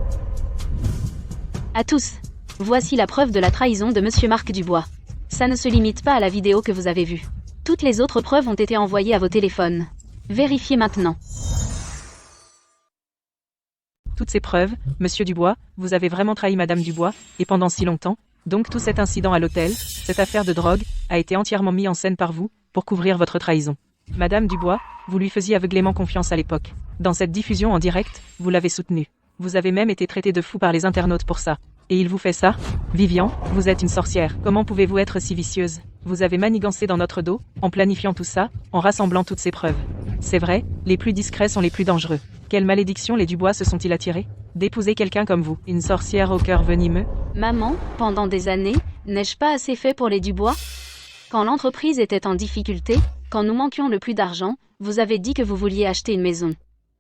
À tous. Voici la preuve de la trahison de Monsieur Marc Dubois. Ça ne se limite pas à la vidéo que vous avez vue. Toutes les autres preuves ont été envoyées à vos téléphones. Vérifiez maintenant. Toutes ces preuves, Monsieur Dubois, vous avez vraiment trahi Madame Dubois, et pendant si longtemps. Donc tout cet incident à l'hôtel, cette affaire de drogue, a été entièrement mis en scène par vous, pour couvrir votre trahison. Madame Dubois, vous lui faisiez aveuglément confiance à l'époque. Dans cette diffusion en direct, vous l'avez soutenue. Vous avez même été traité de fou par les internautes pour ça. Et il vous fait ça? Vivien, vous êtes une sorcière. Comment pouvez-vous être si vicieuse? Vous avez manigancé dans notre dos, en planifiant tout ça, en rassemblant toutes ces preuves. C'est vrai, les plus discrets sont les plus dangereux. Quelle malédiction les Dubois se sont-ils attirés? D'épouser quelqu'un comme vous, une sorcière au cœur venimeux? Maman, pendant des années, n'ai-je pas assez fait pour les Dubois? Quand l'entreprise était en difficulté, quand nous manquions le plus d'argent, vous avez dit que vous vouliez acheter une maison.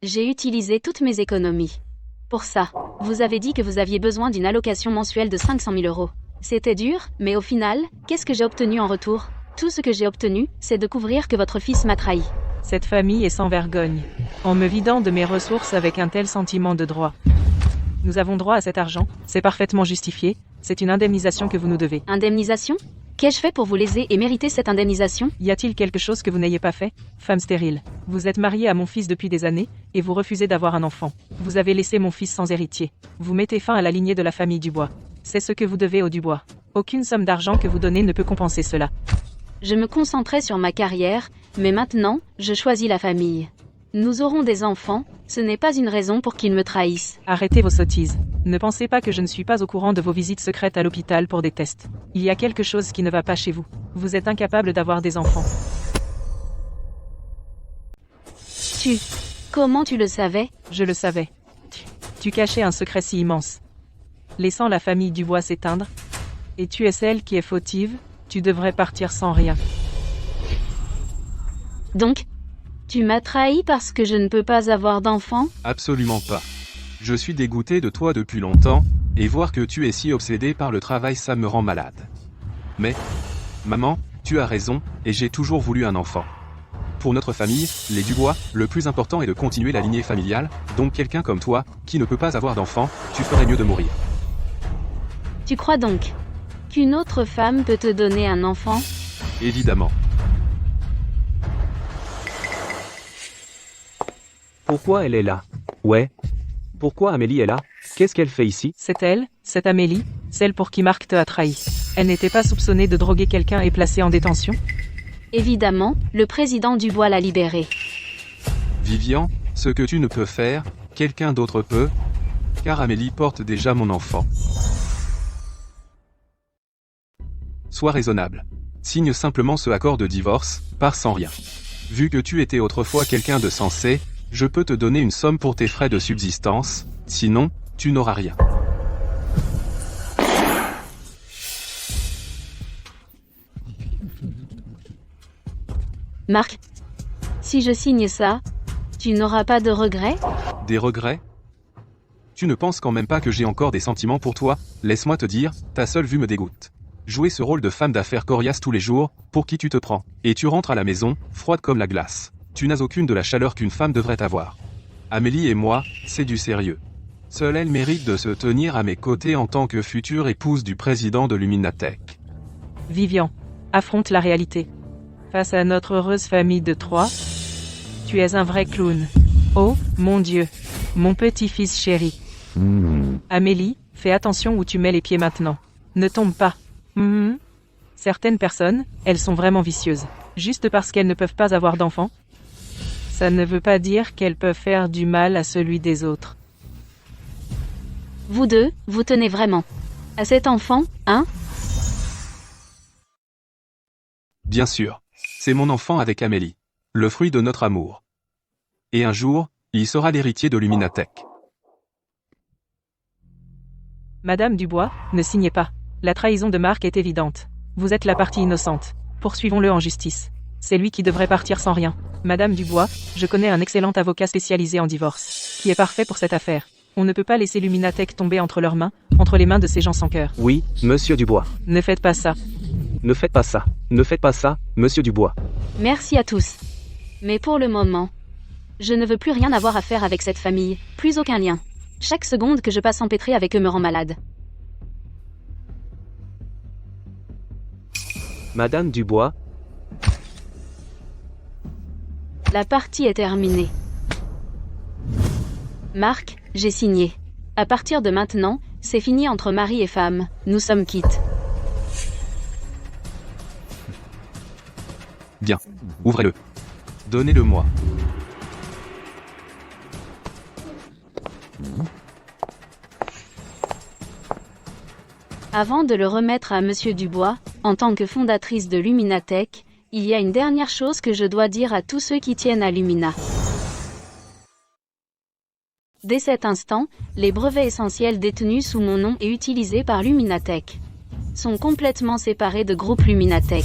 J'ai utilisé toutes mes économies. Pour ça, vous avez dit que vous aviez besoin d'une allocation mensuelle de 500 000 €. C'était dur, mais au final, qu'est-ce que j'ai obtenu en retour? Tout ce que j'ai obtenu, c'est de couvrir que votre fils m'a trahi. Cette famille est sans vergogne. En me vidant de mes ressources avec un tel sentiment de droit. Nous avons droit à cet argent, c'est parfaitement justifié, c'est une indemnisation que vous nous devez. Indemnisation? Qu'ai-je fait pour vous léser et mériter cette indemnisation? Y a-t-il quelque chose que vous n'ayez pas fait? Femme stérile. Vous êtes mariée à mon fils depuis des années, et vous refusez d'avoir un enfant. Vous avez laissé mon fils sans héritier. Vous mettez fin à la lignée de la famille Dubois. C'est ce que vous devez aux Dubois. Aucune somme d'argent que vous donnez ne peut compenser cela. Je me concentrais sur ma carrière, mais maintenant, je choisis la famille. Nous aurons des enfants, ce n'est pas une raison pour qu'ils me trahissent. Arrêtez vos sottises. Ne pensez pas que je ne suis pas au courant de vos visites secrètes à l'hôpital pour des tests. Il y a quelque chose qui ne va pas chez vous. Vous êtes incapable d'avoir des enfants. Comment tu le savais? Je le savais. Tu cachais un secret si immense. Laissant la famille Dubois s'éteindre. Et tu es celle qui est fautive, tu devrais partir sans rien. Donc, tu m'as trahi parce que je ne peux pas avoir d'enfant? Absolument pas. Je suis dégoûté de toi depuis longtemps, et voir que tu es si obsédé par le travail ça me rend malade. Mais, maman, tu as raison, et j'ai toujours voulu un enfant. Pour notre famille, les Dubois, le plus important est de continuer la lignée familiale, donc quelqu'un comme toi, qui ne peut pas avoir d'enfant, tu ferais mieux de mourir. Tu crois donc qu'une autre femme peut te donner un enfant? Évidemment. Pourquoi elle est là? Ouais. Pourquoi Amélie est là? Qu'est-ce qu'elle fait ici? C'est elle, cette Amélie, celle pour qui Marc te a trahi. Elle n'était pas soupçonnée de droguer quelqu'un et placée en détention? Évidemment, le président Dubois l'a libérée. Vivian, ce que tu ne peux faire, quelqu'un d'autre peut, car Amélie porte déjà mon enfant. Sois raisonnable. Signe simplement ce accord de divorce, pars sans rien. Vu que tu étais autrefois quelqu'un de sensé, je peux te donner une somme pour tes frais de subsistance, sinon, tu n'auras rien. Marc, si je signe ça, tu n'auras pas de regrets? Des regrets? Tu ne penses quand même pas que j'ai encore des sentiments pour toi? Laisse-moi te dire, ta seule vue me dégoûte. Jouer ce rôle de femme d'affaires coriace tous les jours, pour qui tu te prends? Et tu rentres à la maison, froide comme la glace. Tu n'as aucune de la chaleur qu'une femme devrait avoir. Amélie et moi, c'est du sérieux. Seule elle mérite de se tenir à mes côtés en tant que future épouse du président de Luminatech. Vivian, affronte la réalité. Face à notre heureuse famille de 3, tu es un vrai clown. Oh, mon Dieu, mon petit-fils chéri. Amélie, fais attention où tu mets les pieds maintenant. Ne tombe pas. Certaines personnes, elles sont vraiment vicieuses. Juste parce qu'elles ne peuvent pas avoir d'enfants, ça ne veut pas dire qu'elles peuvent faire du mal à celui des autres. Vous deux, vous tenez vraiment à cet enfant, hein? Bien sûr. C'est mon enfant avec Amélie. Le fruit de notre amour. Et un jour, il sera l'héritier de Luminatech. Madame Dubois, ne signez pas. La trahison de Marc est évidente. Vous êtes la partie innocente. Poursuivons-le en justice. C'est lui qui devrait partir sans rien. Madame Dubois, je connais un excellent avocat spécialisé en divorce, qui est parfait pour cette affaire. On ne peut pas laisser Luminatech tomber entre leurs mains, entre les mains de ces gens sans cœur. Oui, monsieur Dubois. Ne faites pas ça. Ne faites pas ça. Ne faites pas ça, monsieur Dubois. Merci à tous. Mais pour le moment, je ne veux plus rien avoir à faire avec cette famille, plus aucun lien. Chaque seconde que je passe empêtrée avec eux me rend malade. Madame Dubois, La partie est terminée. Marc, j'ai signé. À partir de maintenant, c'est fini entre mari et femme. Nous sommes quittes. Bien. Ouvrez-le. Donnez-le-moi. Avant de le remettre à monsieur Dubois, en tant que fondatrice de Luminatech, il y a une dernière chose que je dois dire à tous ceux qui tiennent à Lumina. Dès cet instant, les brevets essentiels détenus sous mon nom et utilisés par Luminatech sont complètement séparés de groupe Luminatech.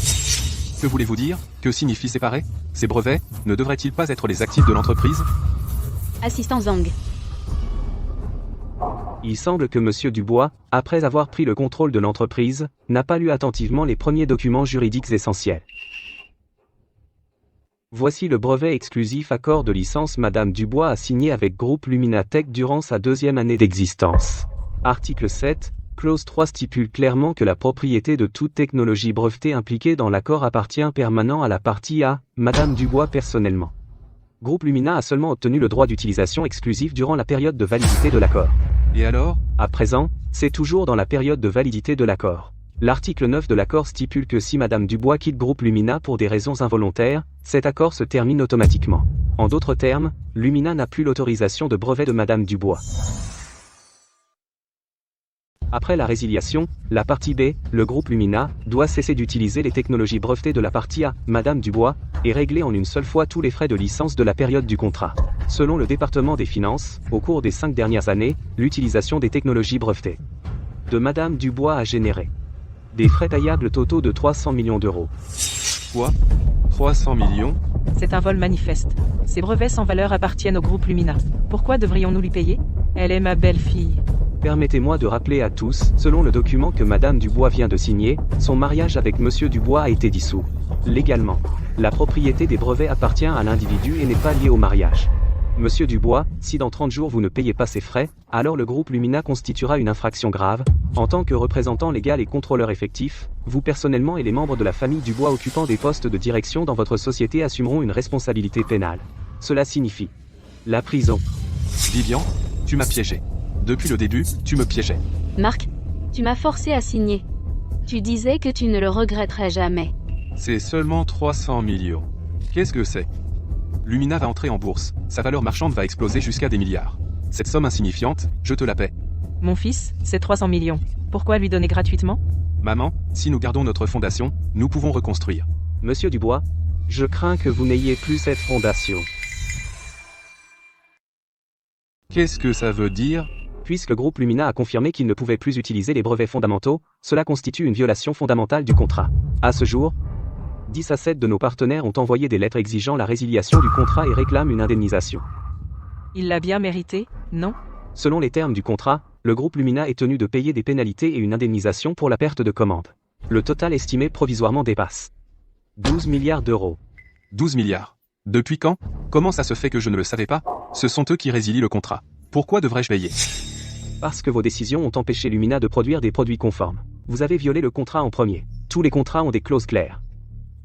Que voulez-vous dire? Que signifie séparer? Ces brevets, ne devraient-ils pas être les actifs de l'entreprise? Assistant Zhang. il semble que monsieur Dubois, après avoir pris le contrôle de l'entreprise, n'a pas lu attentivement les premiers documents juridiques essentiels. Voici le brevet exclusif accord de licence Madame Dubois a signé avec Groupe Luminatech durant sa 2e année d'existence. Article 7, clause 3 stipule clairement que la propriété de toute technologie brevetée impliquée dans l'accord appartient permanent à la partie A, Madame Dubois personnellement. Groupe Lumina a seulement obtenu le droit d'utilisation exclusif durant la période de validité de l'accord. Et alors? À présent, c'est toujours dans la période de validité de l'accord. L'article 9 de l'accord stipule que si Madame Dubois quitte Groupe Lumina pour des raisons involontaires, cet accord se termine automatiquement. En d'autres termes, Lumina n'a plus l'autorisation de brevet de Madame Dubois. Après la résiliation, la partie B, le groupe Lumina, doit cesser d'utiliser les technologies brevetées de la partie A, Madame Dubois, et régler en une seule fois tous les frais de licence de la période du contrat. Selon le département des finances, au cours des 5 dernières années, l'utilisation des technologies brevetées de Madame Dubois a généré des frais payables totaux de 300 millions d'euros. Quoi 300 millions? C'est un vol manifeste. Ces brevets sans valeur appartiennent au groupe Lumina. Pourquoi devrions-nous lui payer? Elle est ma belle-fille. Permettez-moi de rappeler à tous, selon le document que Madame Dubois vient de signer, son mariage avec Monsieur Dubois a été dissous. Légalement, la propriété des brevets appartient à l'individu et n'est pas liée au mariage. Monsieur Dubois, si dans 30 jours vous ne payez pas ces frais, alors le groupe Lumina constituera une infraction grave. En tant que représentant légal et contrôleur effectif, vous personnellement et les membres de la famille Dubois occupant des postes de direction dans votre société assumeront une responsabilité pénale. Cela signifie la prison. Vivian, tu m'as piégé. Depuis le début, tu me piégeais. Marc, tu m'as forcé à signer. Tu disais que tu ne le regretterais jamais. C'est seulement 300 millions. Qu'est-ce que c'est? Lumina va entrer en bourse. Sa valeur marchande va exploser jusqu'à des milliards. Cette somme insignifiante, je te la paie. Mon fils, c'est 300 millions. Pourquoi lui donner gratuitement? Maman, si nous gardons notre fondation, nous pouvons reconstruire. Monsieur Dubois, je crains que vous n'ayez plus cette fondation. Qu'est-ce que ça veut dire? Puisque le groupe Lumina a confirmé qu'il ne pouvait plus utiliser les brevets fondamentaux, cela constitue une violation fondamentale du contrat. À ce jour, 10 à 7 de nos partenaires ont envoyé des lettres exigeant la résiliation du contrat et réclament une indemnisation. Il l'a bien mérité, non? Selon les termes du contrat, le groupe Lumina est tenu de payer des pénalités et une indemnisation pour la perte de commande. Le total estimé provisoirement dépasse 12 milliards d'euros. 12 milliards. Depuis quand? Comment ça se fait que je ne le savais pas? Ce sont eux qui résilient le contrat. Pourquoi devrais-je payer? Parce que vos décisions ont empêché Lumina de produire des produits conformes. Vous avez violé le contrat en premier. Tous les contrats ont des clauses claires.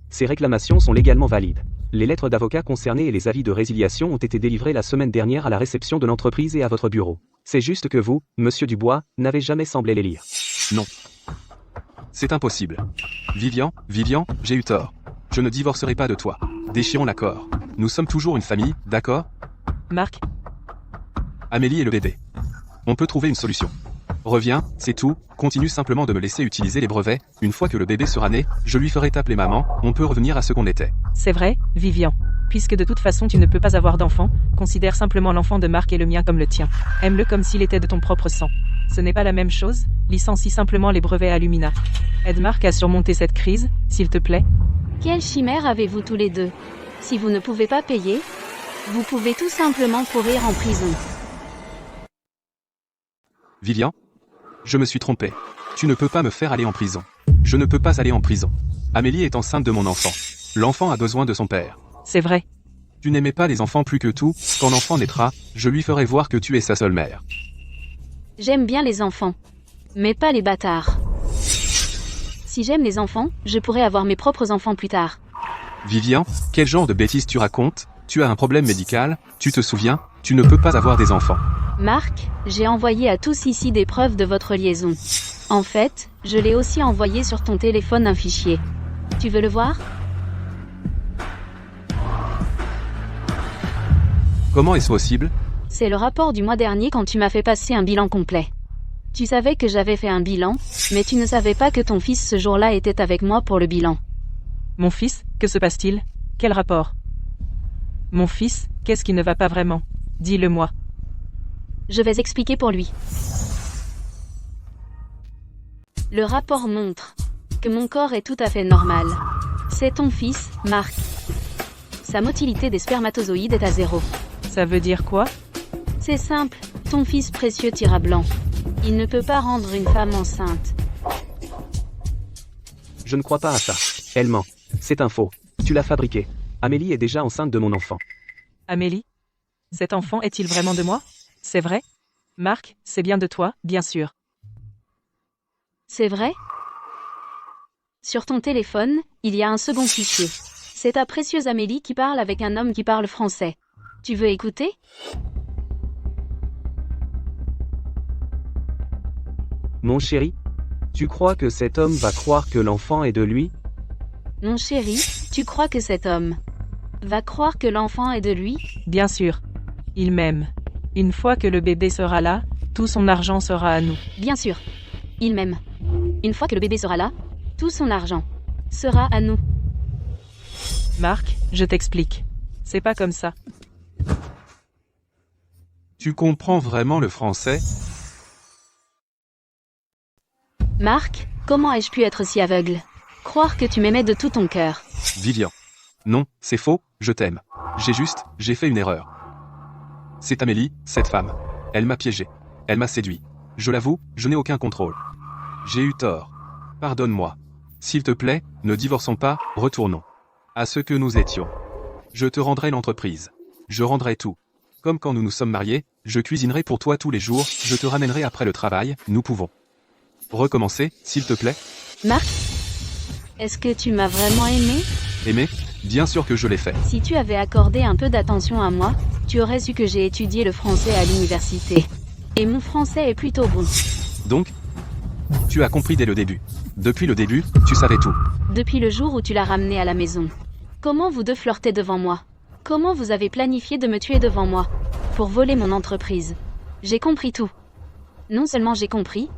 Ces réclamations sont légalement valides. Les lettres d'avocats concernés et les avis de résiliation ont été délivrés la semaine dernière à la réception de l'entreprise et à votre bureau. C'est juste que vous, Monsieur Dubois, n'avez jamais semblé les lire. Non. C'est impossible. Vivian, j'ai eu tort. Je ne divorcerai pas de toi. Déchirons l'accord. Nous sommes toujours une famille, d'accord? Marc, Amélie et le bébé. On peut trouver une solution. Reviens, c'est tout, continue simplement de me laisser utiliser les brevets. Une fois que le bébé sera né, je lui ferai t'appeler maman, on peut revenir à ce qu'on était. c'est vrai, Vivian. Puisque de toute façon tu ne peux pas avoir d'enfant, considère simplement l'enfant de Marc et le mien comme le tien. Aime-le comme s'il était de ton propre sang. Ce n'est pas la même chose, licencie simplement les brevets à Lumina. Aide Marc à surmonter cette crise, s'il te plaît. Quelle chimère avez-vous tous les deux? Si vous ne pouvez pas payer, vous pouvez tout simplement pourrir en prison. Vivian? Je me suis trompé. Tu ne peux pas me faire aller en prison. Je ne peux pas aller en prison. Amélie est enceinte de mon enfant. L'enfant a besoin de son père. C'est vrai. Tu n'aimais pas les enfants plus que tout, quand l'enfant naîtra, je lui ferai voir que tu es sa seule mère. J'aime bien les enfants, mais pas les bâtards. Si j'aime les enfants, je pourrais avoir mes propres enfants plus tard. Vivian, quel genre de bêtises tu racontes? Tu as un problème médical, tu te souviens, tu ne peux pas avoir des enfants. Marc, j'ai envoyé à tous ici des preuves de votre liaison. En fait, je l'ai aussi envoyé sur ton téléphone un fichier. Tu veux le voir? Comment est-ce possible? C'est le rapport du mois dernier quand tu m'as fait passer un bilan complet. Tu savais que j'avais fait un bilan, mais tu ne savais pas que ton fils ce jour-là était avec moi pour le bilan. Mon fils, que se passe-t-il? Quel rapport? Mon fils, qu'est-ce qui ne va pas vraiment? Dis-le-moi. Je vais expliquer pour lui. Le rapport montre que mon corps est tout à fait normal. C'est ton fils, Marc. Sa motilité des spermatozoïdes est à 0. Ça veut dire quoi? C'est simple, ton fils précieux tira blanc. Il ne peut pas rendre une femme enceinte. Je ne crois pas à ça. Elle ment. C'est un faux. Tu l'as fabriqué. Amélie est déjà enceinte de mon enfant. Amélie? Cet enfant est-il vraiment de moi? C'est vrai? Marc, c'est bien de toi, bien sûr. C'est vrai? Sur ton téléphone, il y a un second fichier. C'est ta précieuse Amélie qui parle avec un homme qui parle français. Tu veux écouter? Mon chéri, tu crois que cet homme va croire que l'enfant est de lui? Mon chéri, tu crois que cet homme va croire que l'enfant est de lui? Bien sûr. Il m'aime. Une fois que le bébé sera là, tout son argent sera à nous. Bien sûr. Il m'aime. Une fois que le bébé sera là, tout son argent sera à nous. Marc, je t'explique. C'est pas comme ça. Tu comprends vraiment le français? Marc, comment ai-je pu être si aveugle? Croire que tu m'aimais de tout ton cœur. Vivian. Non, c'est faux, je t'aime. J'ai fait une erreur. C'est Amélie, cette femme. Elle m'a piégé. Elle m'a séduit. Je l'avoue, je n'ai aucun contrôle. J'ai eu tort. Pardonne-moi. S'il te plaît, ne divorçons pas, retournons à ce que nous étions. Je te rendrai l'entreprise. Je rendrai tout. Comme quand nous nous sommes mariés, je cuisinerai pour toi tous les jours, je te ramènerai après le travail, nous pouvons recommencer, s'il te plaît? Marc, est-ce que tu m'as vraiment aimé? Aimé? Bien sûr que je l'ai fait. Si tu avais accordé un peu d'attention à moi, tu aurais su que j'ai étudié le français à l'université. Et mon français est plutôt bon. Donc, tu as compris dès le début. Depuis le début, tu savais tout. Depuis le jour où tu l'as ramené à la maison. Comment vous deux flirtez devant moi? Comment vous avez planifié de me tuer devant moi? Pour voler mon entreprise. J'ai compris tout. Non seulement j'ai compris,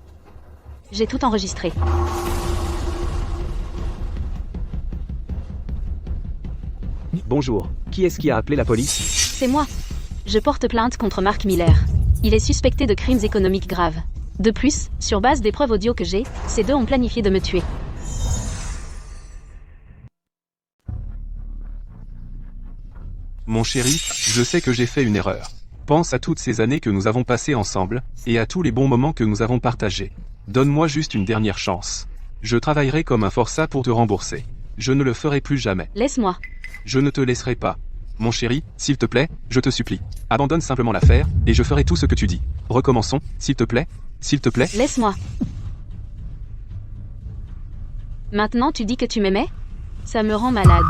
j'ai tout enregistré. Bonjour, qui est-ce qui a appelé la police? C'est moi. Je porte plainte contre Marc Miller. Il est suspecté de crimes économiques graves. De plus, sur base des preuves audio que j'ai, ces deux ont planifié de me tuer. Mon chéri, je sais que j'ai fait une erreur. Pense à toutes ces années que nous avons passées ensemble, et à tous les bons moments que nous avons partagés. Donne-moi juste une dernière chance. Je travaillerai comme un forçat pour te rembourser. Je ne le ferai plus jamais. Laisse-moi. Je ne te laisserai pas. Mon chéri, s'il te plaît, je te supplie. Abandonne simplement l'affaire, et je ferai tout ce que tu dis. Recommençons, s'il te plaît. S'il te plaît. Laisse-moi. Maintenant tu dis que tu m'aimais? Ça me rend malade.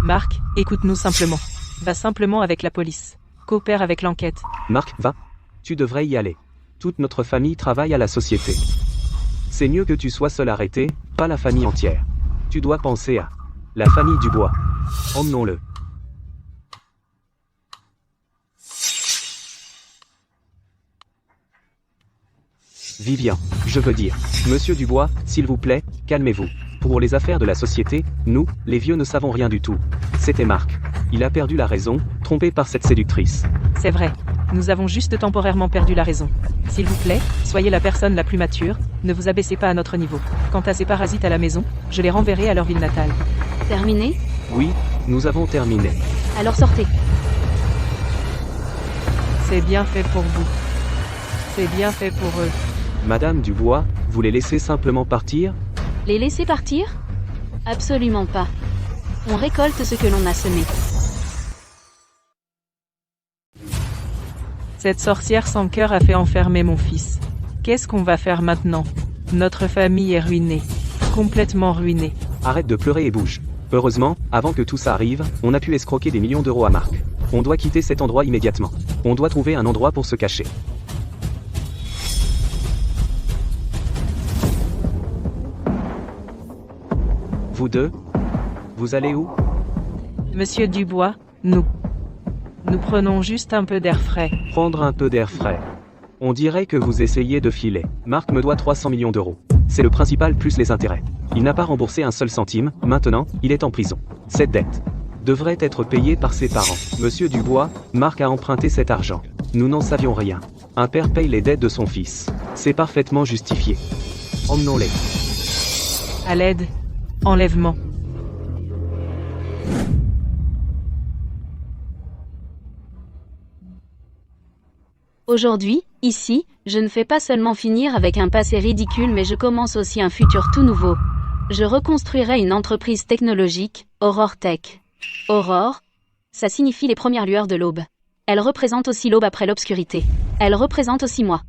Marc, écoute-nous simplement. Va simplement avec la police. Coopère avec l'enquête. Marc, va. Tu devrais y aller. Toute notre famille travaille à la société. C'est mieux que tu sois seul arrêté, pas la famille entière. Tu dois penser à la famille Dubois. Emmenons-le. Vivian, je veux dire, Monsieur Dubois, s'il vous plaît, calmez-vous. Pour les affaires de la société, nous, les vieux ne savons rien du tout. C'était Marc. Il a perdu la raison, trompé par cette séductrice. C'est vrai. Nous avons juste temporairement perdu la raison. S'il vous plaît, soyez la personne la plus mature, ne vous abaissez pas à notre niveau. Quant à ces parasites à la maison, je les renverrai à leur ville natale. Terminé? Oui, nous avons terminé. Alors sortez. C'est bien fait pour vous. C'est bien fait pour eux. Madame Dubois, vous les laissez simplement partir? Les laisser partir? Absolument pas. On récolte ce que l'on a semé. Cette sorcière sans cœur a fait enfermer mon fils. Qu'est-ce qu'on va faire maintenant? Notre famille est ruinée. Complètement ruinée. Arrête de pleurer et bouge. Heureusement, avant que tout ça arrive, on a pu escroquer des millions d'euros à Marc. On doit quitter cet endroit immédiatement. On doit trouver un endroit pour se cacher. Vous deux? Vous allez où? Monsieur Dubois, nous prenons juste un peu d'air frais. Prendre un peu d'air frais. On dirait que vous essayez de filer. Marc me doit 300 millions d'euros. C'est le principal plus les intérêts. Il n'a pas remboursé un seul centime, maintenant, il est en prison. Cette dette devrait être payée par ses parents. Monsieur Dubois, Marc a emprunté cet argent. Nous n'en savions rien. Un père paye les dettes de son fils. C'est parfaitement justifié. Emmenons-les. À l'aide. Enlèvement. Aujourd'hui, ici, je ne fais pas seulement finir avec un passé ridicule mais je commence aussi un futur tout nouveau. Je reconstruirai une entreprise technologique, Aurore Tech. Aurore, ça signifie les premières lueurs de l'aube. Elle représente aussi l'aube après l'obscurité. Elle représente aussi moi.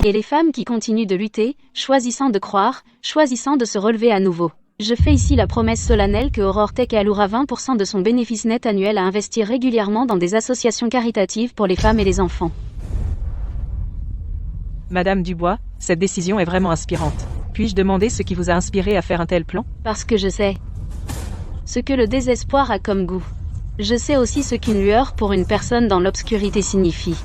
Et les femmes qui continuent de lutter, choisissant de croire, choisissant de se relever à nouveau. Je fais ici la promesse solennelle que Aurore Tech allouera 20% de son bénéfice net annuel à investir régulièrement dans des associations caritatives pour les femmes et les enfants. Madame Dubois, cette décision est vraiment inspirante. Puis-je demander ce qui vous a inspiré à faire un tel plan? Parce que je sais ce que le désespoir a comme goût. Je sais aussi ce qu'une lueur pour une personne dans l'obscurité signifie.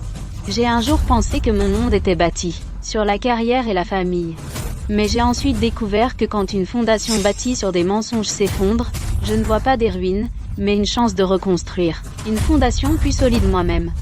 J'ai un jour pensé que mon monde était bâti sur la carrière et la famille. Mais j'ai ensuite découvert que quand une fondation bâtie sur des mensonges s'effondre, je ne vois pas des ruines, mais une chance de reconstruire une fondation plus solide moi-même.